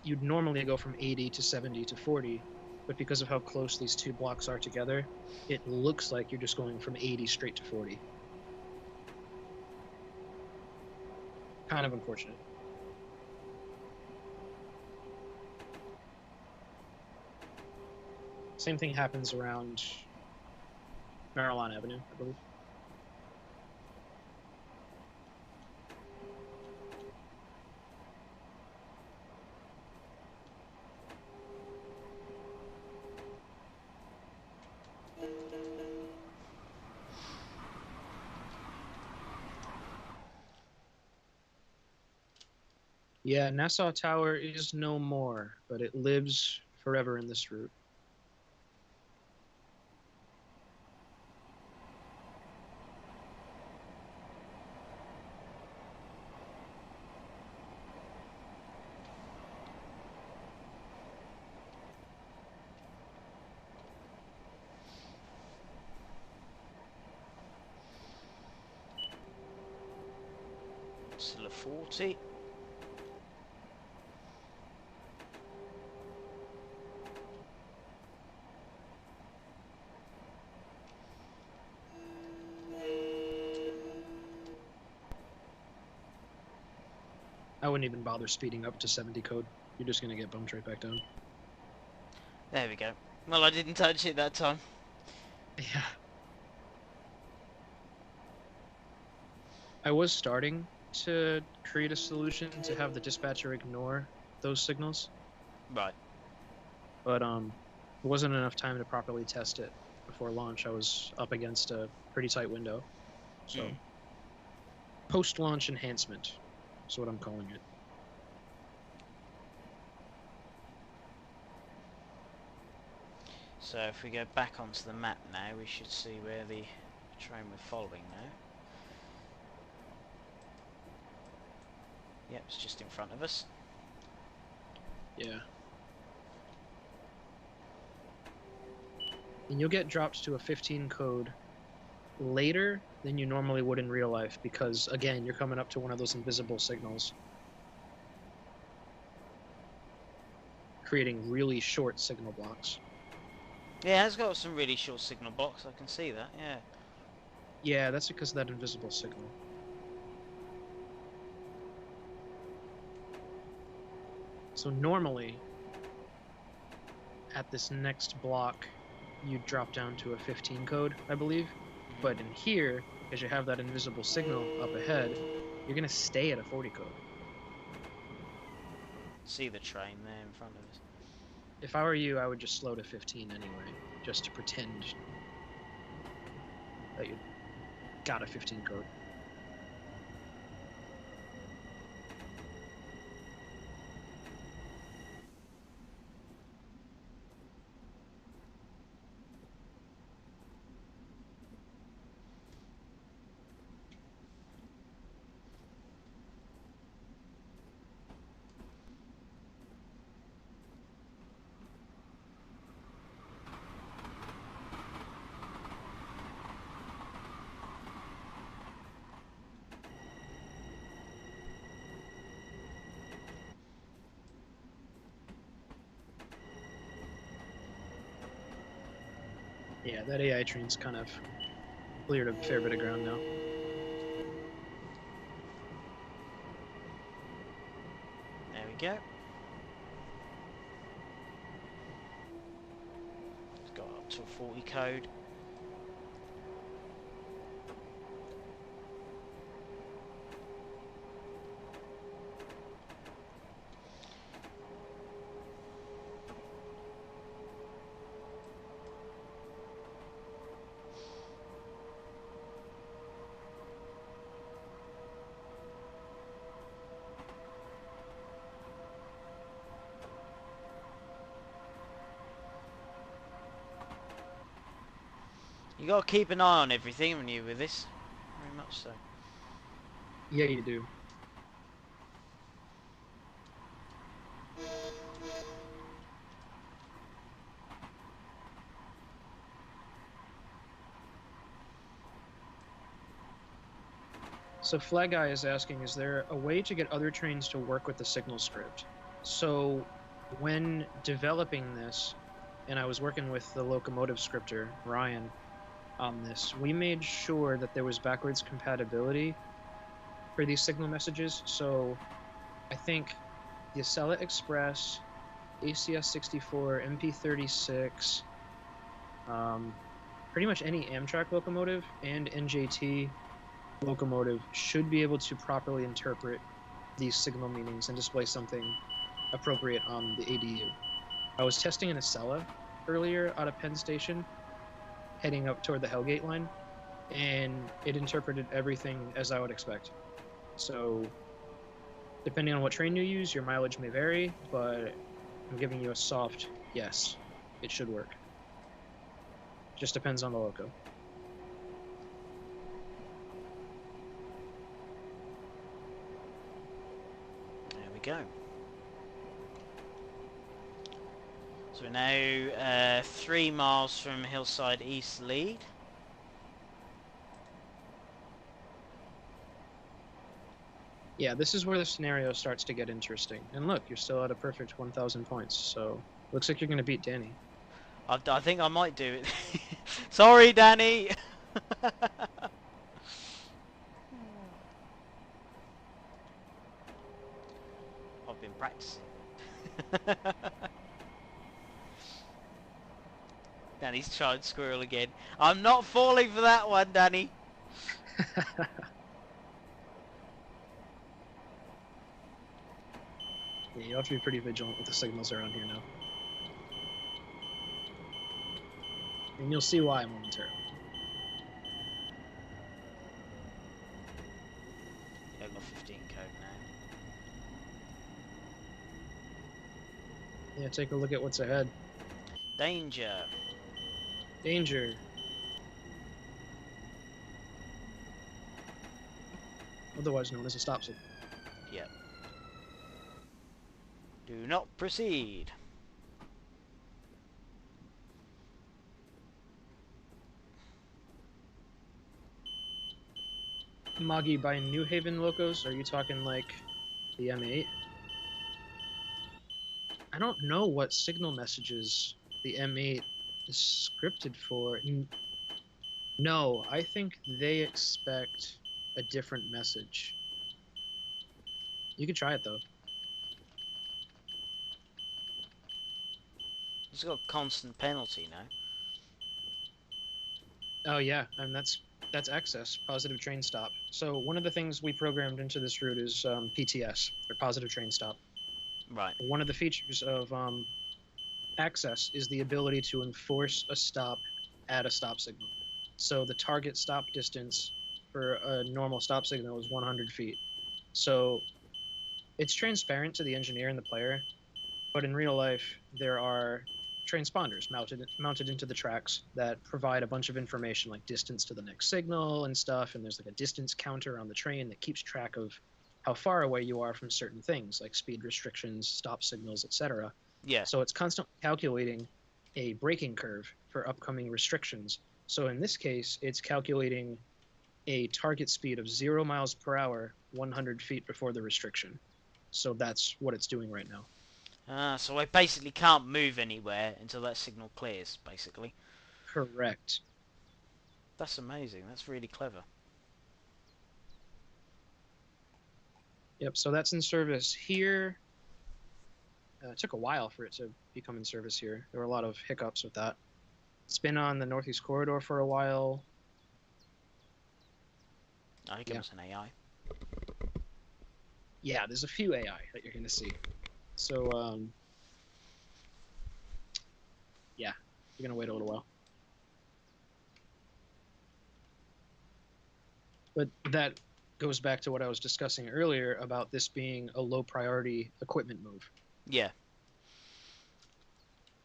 you'd normally go from 80 to 70 to 40, but because of how close these two blocks are together, it looks like you're just going from 80 straight to 40. Kind of unfortunate. Same thing happens around Maryland Avenue, I believe. Yeah, Nassau Tower is no more, but it lives forever in this route. Still a 40. I wouldn't even bother speeding up to 70 code. You're just going to get bumped right back down. There we go. Well, I didn't touch it that time. Yeah. I was starting to create a solution to have the dispatcher ignore those signals, Right. but it wasn't enough time to properly test it before launch. I was up against a pretty tight window. So post-launch enhancement is what I'm calling it. So if we go back onto the map now, we should see where the train we're following now. Yep, it's just in front of us. Yeah. And you'll get dropped to a 15 code later than you normally would in real life because, again, you're coming up to one of those invisible signals, creating really short signal blocks. Yeah, it has got some really short signal blocks, I can see that, yeah. Yeah, that's because of that invisible signal. So normally, at this next block, you drop down to a 15 code, I believe. But in here, because you have that invisible signal up ahead, you're going to stay at a 40 code. See the train there in front of us. If I were you, I would just slow to 15 anyway, just to pretend that you got a 15 code. Yeah, that AI train's kind of cleared a fair bit of ground now. There we go. It's got up to a 40 code. You got to keep an eye on everything, haven't you, with this? Very much so. Yeah, you do. So Flag Guy is asking, is there a way to get other trains to work with the signal script? So when developing this, and I was working with the locomotive scripter, Ryan, on this, we made sure that there was backwards compatibility for these signal messages. So I think the Acela Express, ACS 64, MP36, pretty much any Amtrak locomotive and NJT locomotive should be able to properly interpret these signal meanings and display something appropriate on the ADU. I was testing an Acela earlier out of Penn Station, heading up toward the Hellgate line, and it interpreted everything as I would expect. So, depending on what train you use, your mileage may vary, but I'm giving you a soft yes. It should work. Just depends on the loco. There we go. So we're now 3 miles from Hillside East Lead. Yeah, this is where the scenario starts to get interesting. And look, you're still at a perfect 1,000 points, so looks like you're going to beat Danny. I think I might do it. Sorry, Danny! I've been practicing. Danny's tried squirrel again. I'm not falling for that one, Danny. Yeah, you have to be pretty vigilant with the signals around here now. And you'll see why momentarily. Yeah, I've got 15 code now. Yeah, take a look at what's ahead. Danger. Danger. Otherwise known as a stop signal. Yep. Do not proceed. Moggy, by New Haven locos, are you talking like the M8? I don't know what signal messages the M8 is scripted for. No, I think they expect a different message. You could try it though. It's got constant penalty now. Oh yeah, and that's access, positive train stop. So one of the things we programmed into this route is PTS, or positive train stop. Right. One of the features of access is the ability to enforce a stop at a stop signal. So the target stop distance for a normal stop signal is 100 feet. So it's transparent to the engineer and the player, but in real life there are transponders mounted into the tracks that provide a bunch of information like distance to the next signal and stuff, and there's like a distance counter on the train that keeps track of how far away you are from certain things like speed restrictions, stop signals, etc. Yeah. So it's constantly calculating a braking curve for upcoming restrictions. So in this case, it's calculating a target speed of 0 miles per hour 100 feet before the restriction. So that's what it's doing right now. So I basically can't move anywhere until that signal clears, basically. Correct. That's amazing. That's really clever. Yep, so that's in service here. It took a while for it to become in service here. There were a lot of hiccups with that. It's been on the Northeast Corridor for a while. I think it was an AI. Yeah, there's a few AI that you're going to see. So, yeah, you're going to wait a little while. But that goes back to what I was discussing earlier about this being a low priority equipment move. Yeah.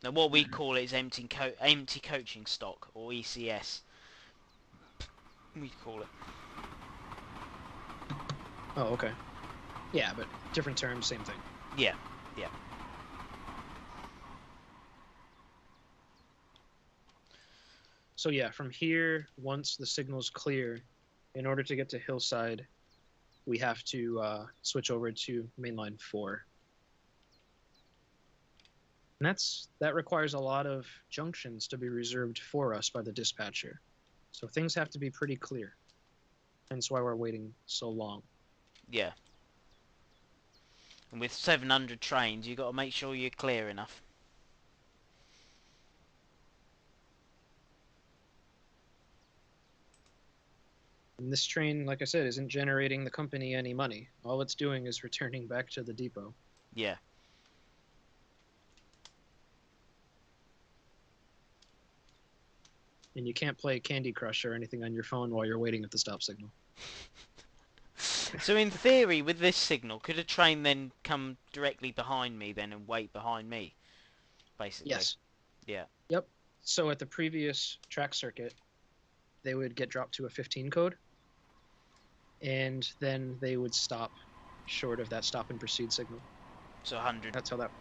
Now what we call it is empty coaching stock, or ECS. we call it. Oh, okay. Yeah, but different terms, same thing. Yeah, yeah. So yeah, from here, once the signal's clear, in order to get to Hillside, we have to switch over to mainline 4. And that requires a lot of junctions to be reserved for us by the dispatcher. So things have to be pretty clear. Hence why we're waiting so long. Yeah. And with 700 trains, you got to make sure you're clear enough. And this train, like I said, isn't generating the company any money. All it's doing is returning back to the depot. Yeah. And you can't play Candy Crush or anything on your phone while you're waiting at the stop signal. So in theory, with this signal, could a train then come directly behind me then and wait behind me? Basically. Yes. Yeah. Yep. So at the previous track circuit, they would get dropped to a 15 code, and then they would stop short of that stop and proceed signal. So 100. That's how that.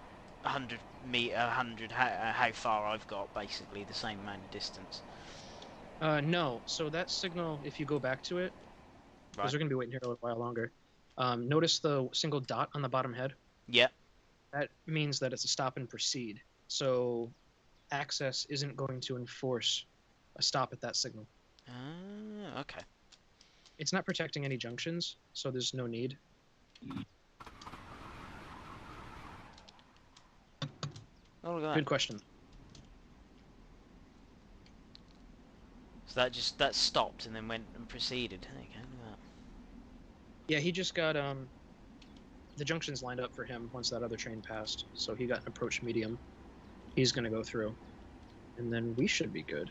100 meter, 100. How far I've got, basically the same amount of distance. No. So that signal, if you go back to it, because Right. we're gonna be waiting here a little while longer. Notice the single dot on the bottom head. Yep. That means that it's a stop and proceed. So access isn't going to enforce a stop at that signal. Okay. It's not protecting any junctions, so there's no need. Oh, look at that. Good question. So that stopped and then went and proceeded. There you go. Look at that. Yeah, he just got the junctions lined up for him once that other train passed, so he got approach medium. He's gonna go through, and then we should be good.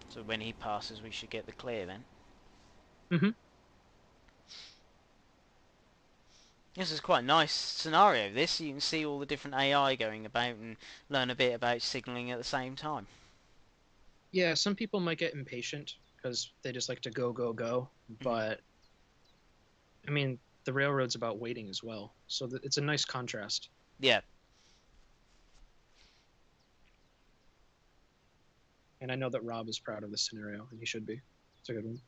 So when he passes, we should get the clear then. Mm-hmm. This is quite a nice scenario. This, you can see all the different AI going about and learn a bit about signalling at the same time. Yeah, some people might get impatient because they just like to go, go, go. But I mean, the railroad's about waiting as well, so it's a nice contrast. Yeah. And I know that Rob is proud of this scenario, and he should be. It's a good one.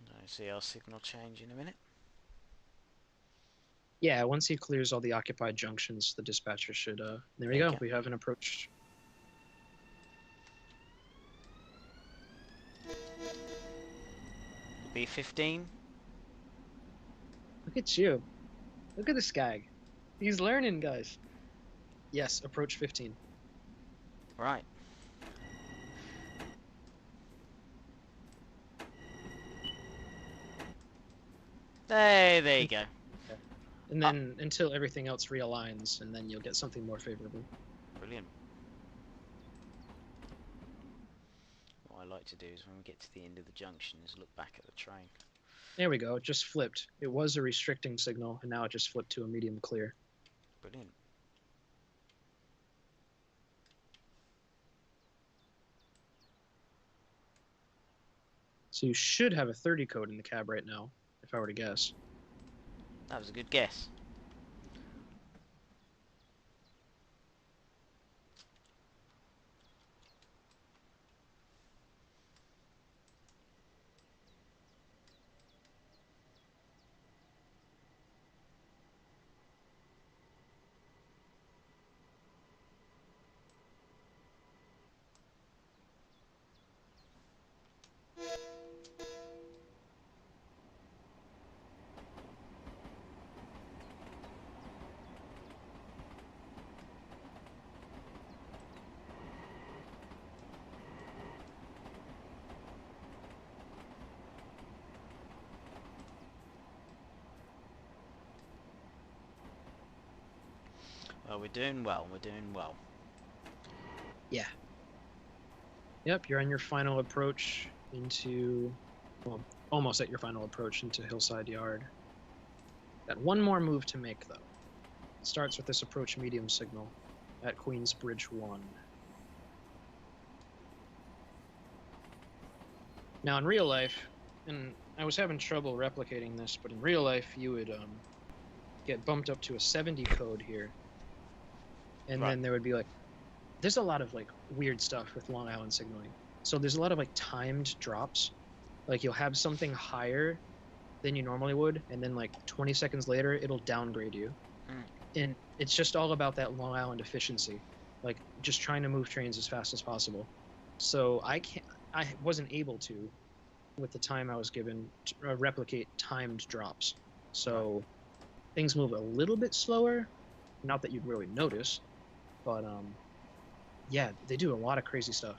I see our signal change in a minute. Yeah, once he clears all the occupied junctions, the dispatcher should. There we There you go. go. We have an approach. B15. Look at you. Look at this guy. He's learning, guys. Yes, approach 15. Right. Hey, there you go. And then until everything else realigns, and then you'll get something more favorable. Brilliant. What I like to do is when we get to the end of the junction is look back at the train. There we go. It just flipped. It was a restricting signal, and now it just flipped to a medium clear. Brilliant. So you should have a 30 code in the cab right now, if I were to guess. That was a good guess. Well, we're doing well. We're doing well. Yeah. Yep, you're on your final approach into, well, almost at your final approach into Hillside Yard. Got one more move to make, though. starts with this approach medium signal at Queensbridge 1. Now in real life, and I was having trouble replicating this, but in real life you would get bumped up to a 70 code here, and Right. then there would be like, there's a lot of like weird stuff with Long Island signaling. So there's a lot of like timed drops. Like you'll have something higher than you normally would, and then like 20 seconds later it'll downgrade you. And it's just all about that Long Island efficiency, like just trying to move trains as fast as possible. So I wasn't able to, with the time I was given, to replicate timed drops. So things move a little bit slower, not that you'd really notice, but yeah, they do a lot of crazy stuff.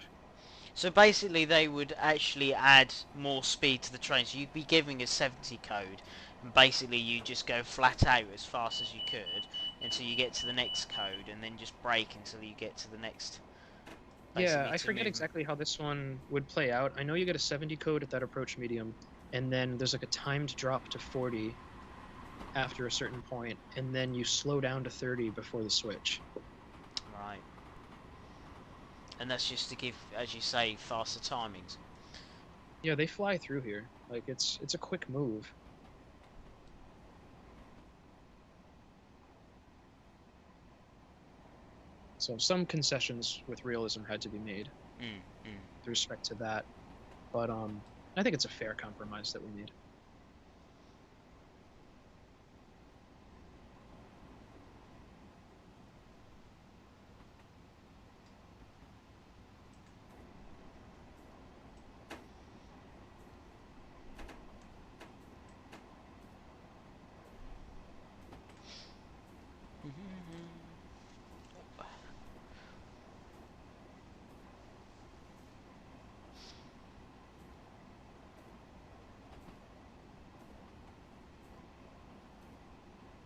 So basically they would actually add more speed to the train. So you'd be giving a 70 code, and basically you just go flat out as fast as you could until you get to the next code, and then just brake until you get to the next. Yeah, I forget exactly how this one would play out. I know you get a 70 code at that approach medium, and then there's like a timed drop to 40 after a certain point, and then you slow down to 30 before the switch. Right. And that's just to give, as you say, faster timings. Yeah, they fly through here. Like it's a quick move. So some concessions with realism had to be made with respect to that, but I think it's a fair compromise that we made.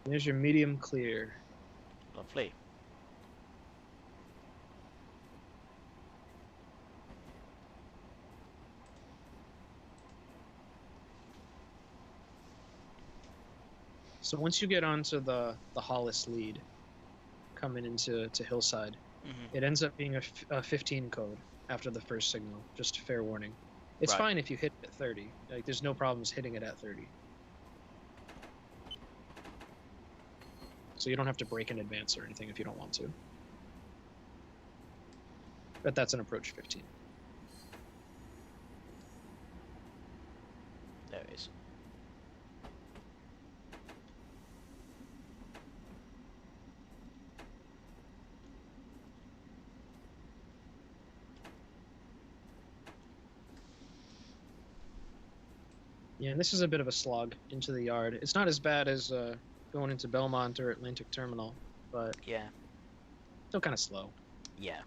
There's your medium clear. Lovely. So once you get onto the Hollis lead, coming into Hillside, it ends up being a 15 code after the first signal. Just a fair warning. It's fine if you hit it at 30. Like there's no problems hitting it at 30. So you don't have to brake in advance or anything if you don't want to. But that's an approach 15. There it is. Yeah, and this is a bit of a slog into the yard. It's not as bad as going into Belmont or Atlantic Terminal, but yeah, still kind of slow. Yeah.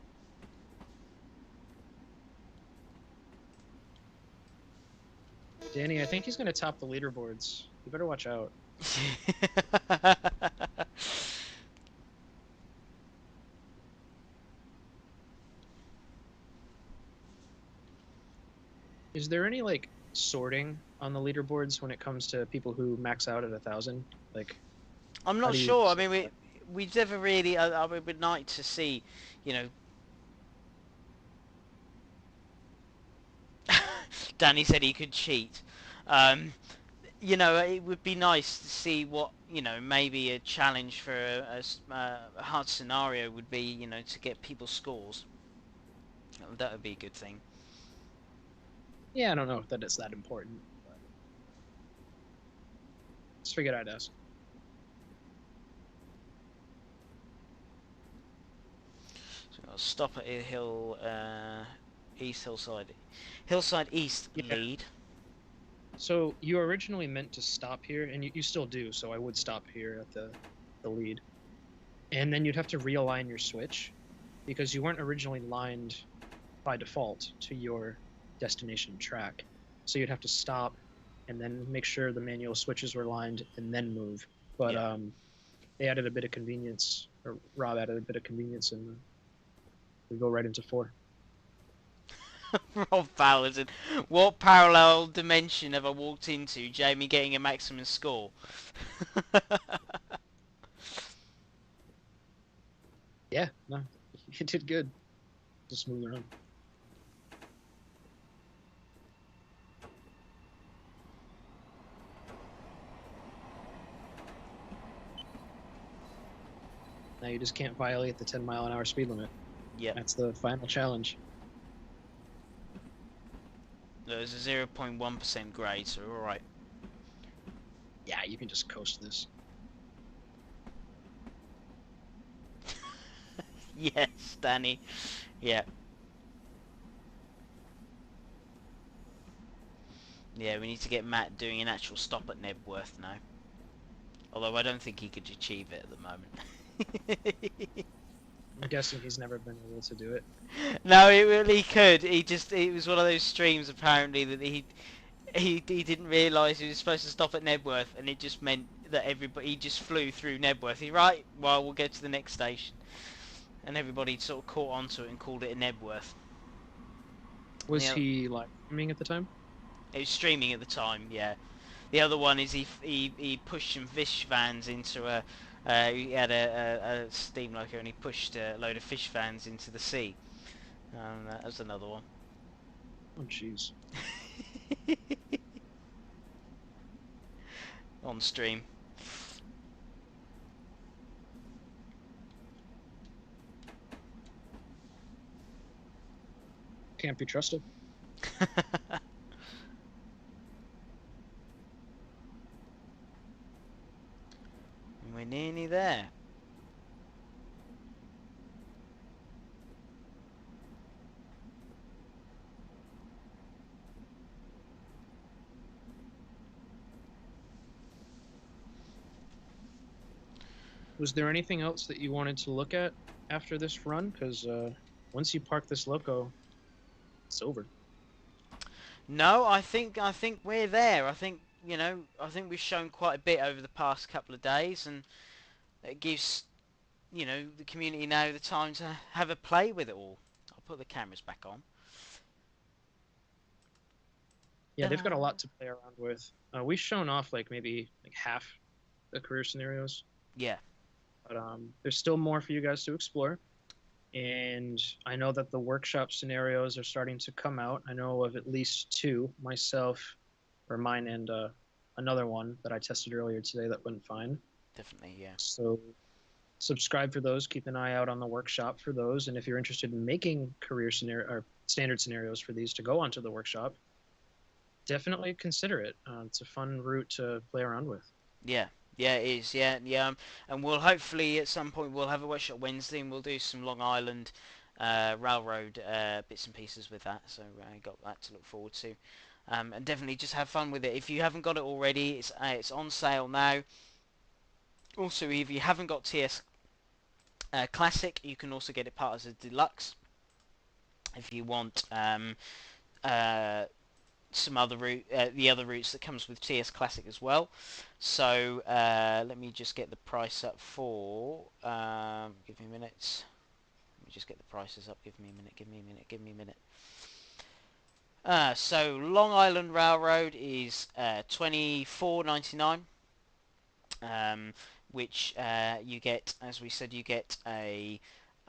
Danny, I think he's going to top the leaderboards. You better watch out. Is there any like sorting on the leaderboards when it comes to people who max out at 1,000? Like, I'm not sure. I mean, we've never really. I would like to see, you know. Danny said he could cheat. You know, it would be nice to see what, you know, maybe a challenge for a hard scenario would be, you know, to get people's scores. That would be a good thing. Yeah, I don't know that it's that important. But just figured I'd ask. So I'll stop at East Hillside. Hillside East lead. So you originally meant to stop here, and you still do, so I would stop here at the lead. And then you'd have to realign your switch, because you weren't originally lined by default to your destination track. So you'd have to stop, and then make sure the manual switches were lined, and then move. But they added a bit of convenience, or Rob added a bit of convenience, and we go right into 4. Rob Fowlerton. What parallel dimension have I walked into? Jamie getting a maximum score. Yeah, no, you did good. Just moving around. Now you just can't violate the 10-mile-an-hour speed limit. Yep. That's the final challenge. There's a 0.1% grade, so we're alright. Yeah, you can just coast this. Yes, Danny. Yeah. Yeah, we need to get Matt doing an actual stop at Nebworth now. Although I don't think he could achieve it at the moment. I'm guessing he's never been able to do it. No, it really could. It was one of those streams apparently that he didn't realise he was supposed to stop at Nebworth, and it just meant that he just flew through Nebworth. Right, well, we'll go to the next station. And everybody sort of caught onto it and called it a Nebworth. Was he like streaming at the time? It was streaming at the time, yeah. The other one is he pushed some fish vans into a... he had a steam loco and he pushed a load of fish vans into the sea. That was another one. Oh, jeez. On stream. Can't be trusted. We're nearly there. Was there anything else that you wanted to look at after this run? Because once you park this loco, it's over. No, I think we're there. I think I think we've shown quite a bit over the past couple of days, and it gives the community now the time to have a play with it all. I'll put the cameras back on. Yeah, they've got a lot to play around with. We've shown off maybe half the career scenarios. Yeah. But there's still more for you guys to explore. And I know that the workshop scenarios are starting to come out. I know of at least two, mine and another one that I tested earlier today that went fine. Definitely, yeah. So subscribe for those. Keep an eye out on the workshop for those. And if you're interested in making career scenario or standard scenarios for these to go onto the workshop, definitely consider it. It's a fun route to play around with. Yeah. Yeah, it is. Yeah, yeah. And we'll hopefully at some point we'll have a workshop Wednesday, and we'll do some Long Island Railroad bits and pieces with that. So I got that to look forward to. And definitely just have fun with it. If you haven't got it already, it's on sale now. Also, if you haven't got TS Classic, you can also get it part as a deluxe. If you want some other route, the other routes that comes with TS Classic as well. So let me just get the price up for. Give me a minute. Let me just get the prices up. Give me a minute. Give me a minute. Give me a minute. So Long Island Railroad is $24.99. Which you get, as we said, you get a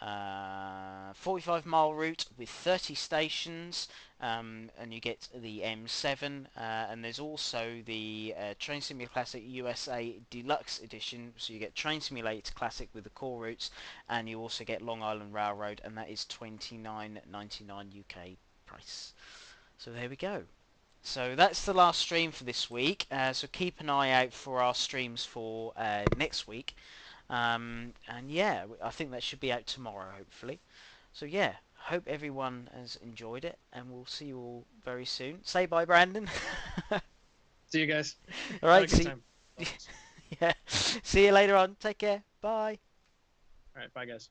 45-mile route with 30 stations, and you get the M7, and there's also the Train Simulator Classic USA Deluxe Edition, so you get Train Simulator Classic with the core routes, and you also get Long Island Railroad, and that is $29.99 UK price. So there we go. So that's the last stream for this week, so keep an eye out for our streams for next week, and yeah, I think that should be out tomorrow hopefully. So yeah, hope everyone has enjoyed it, and we'll see you all very soon. Say bye, Brandon. See you guys. Alright, see time. Yeah, see you later on. Take care. Bye. Alright, bye guys.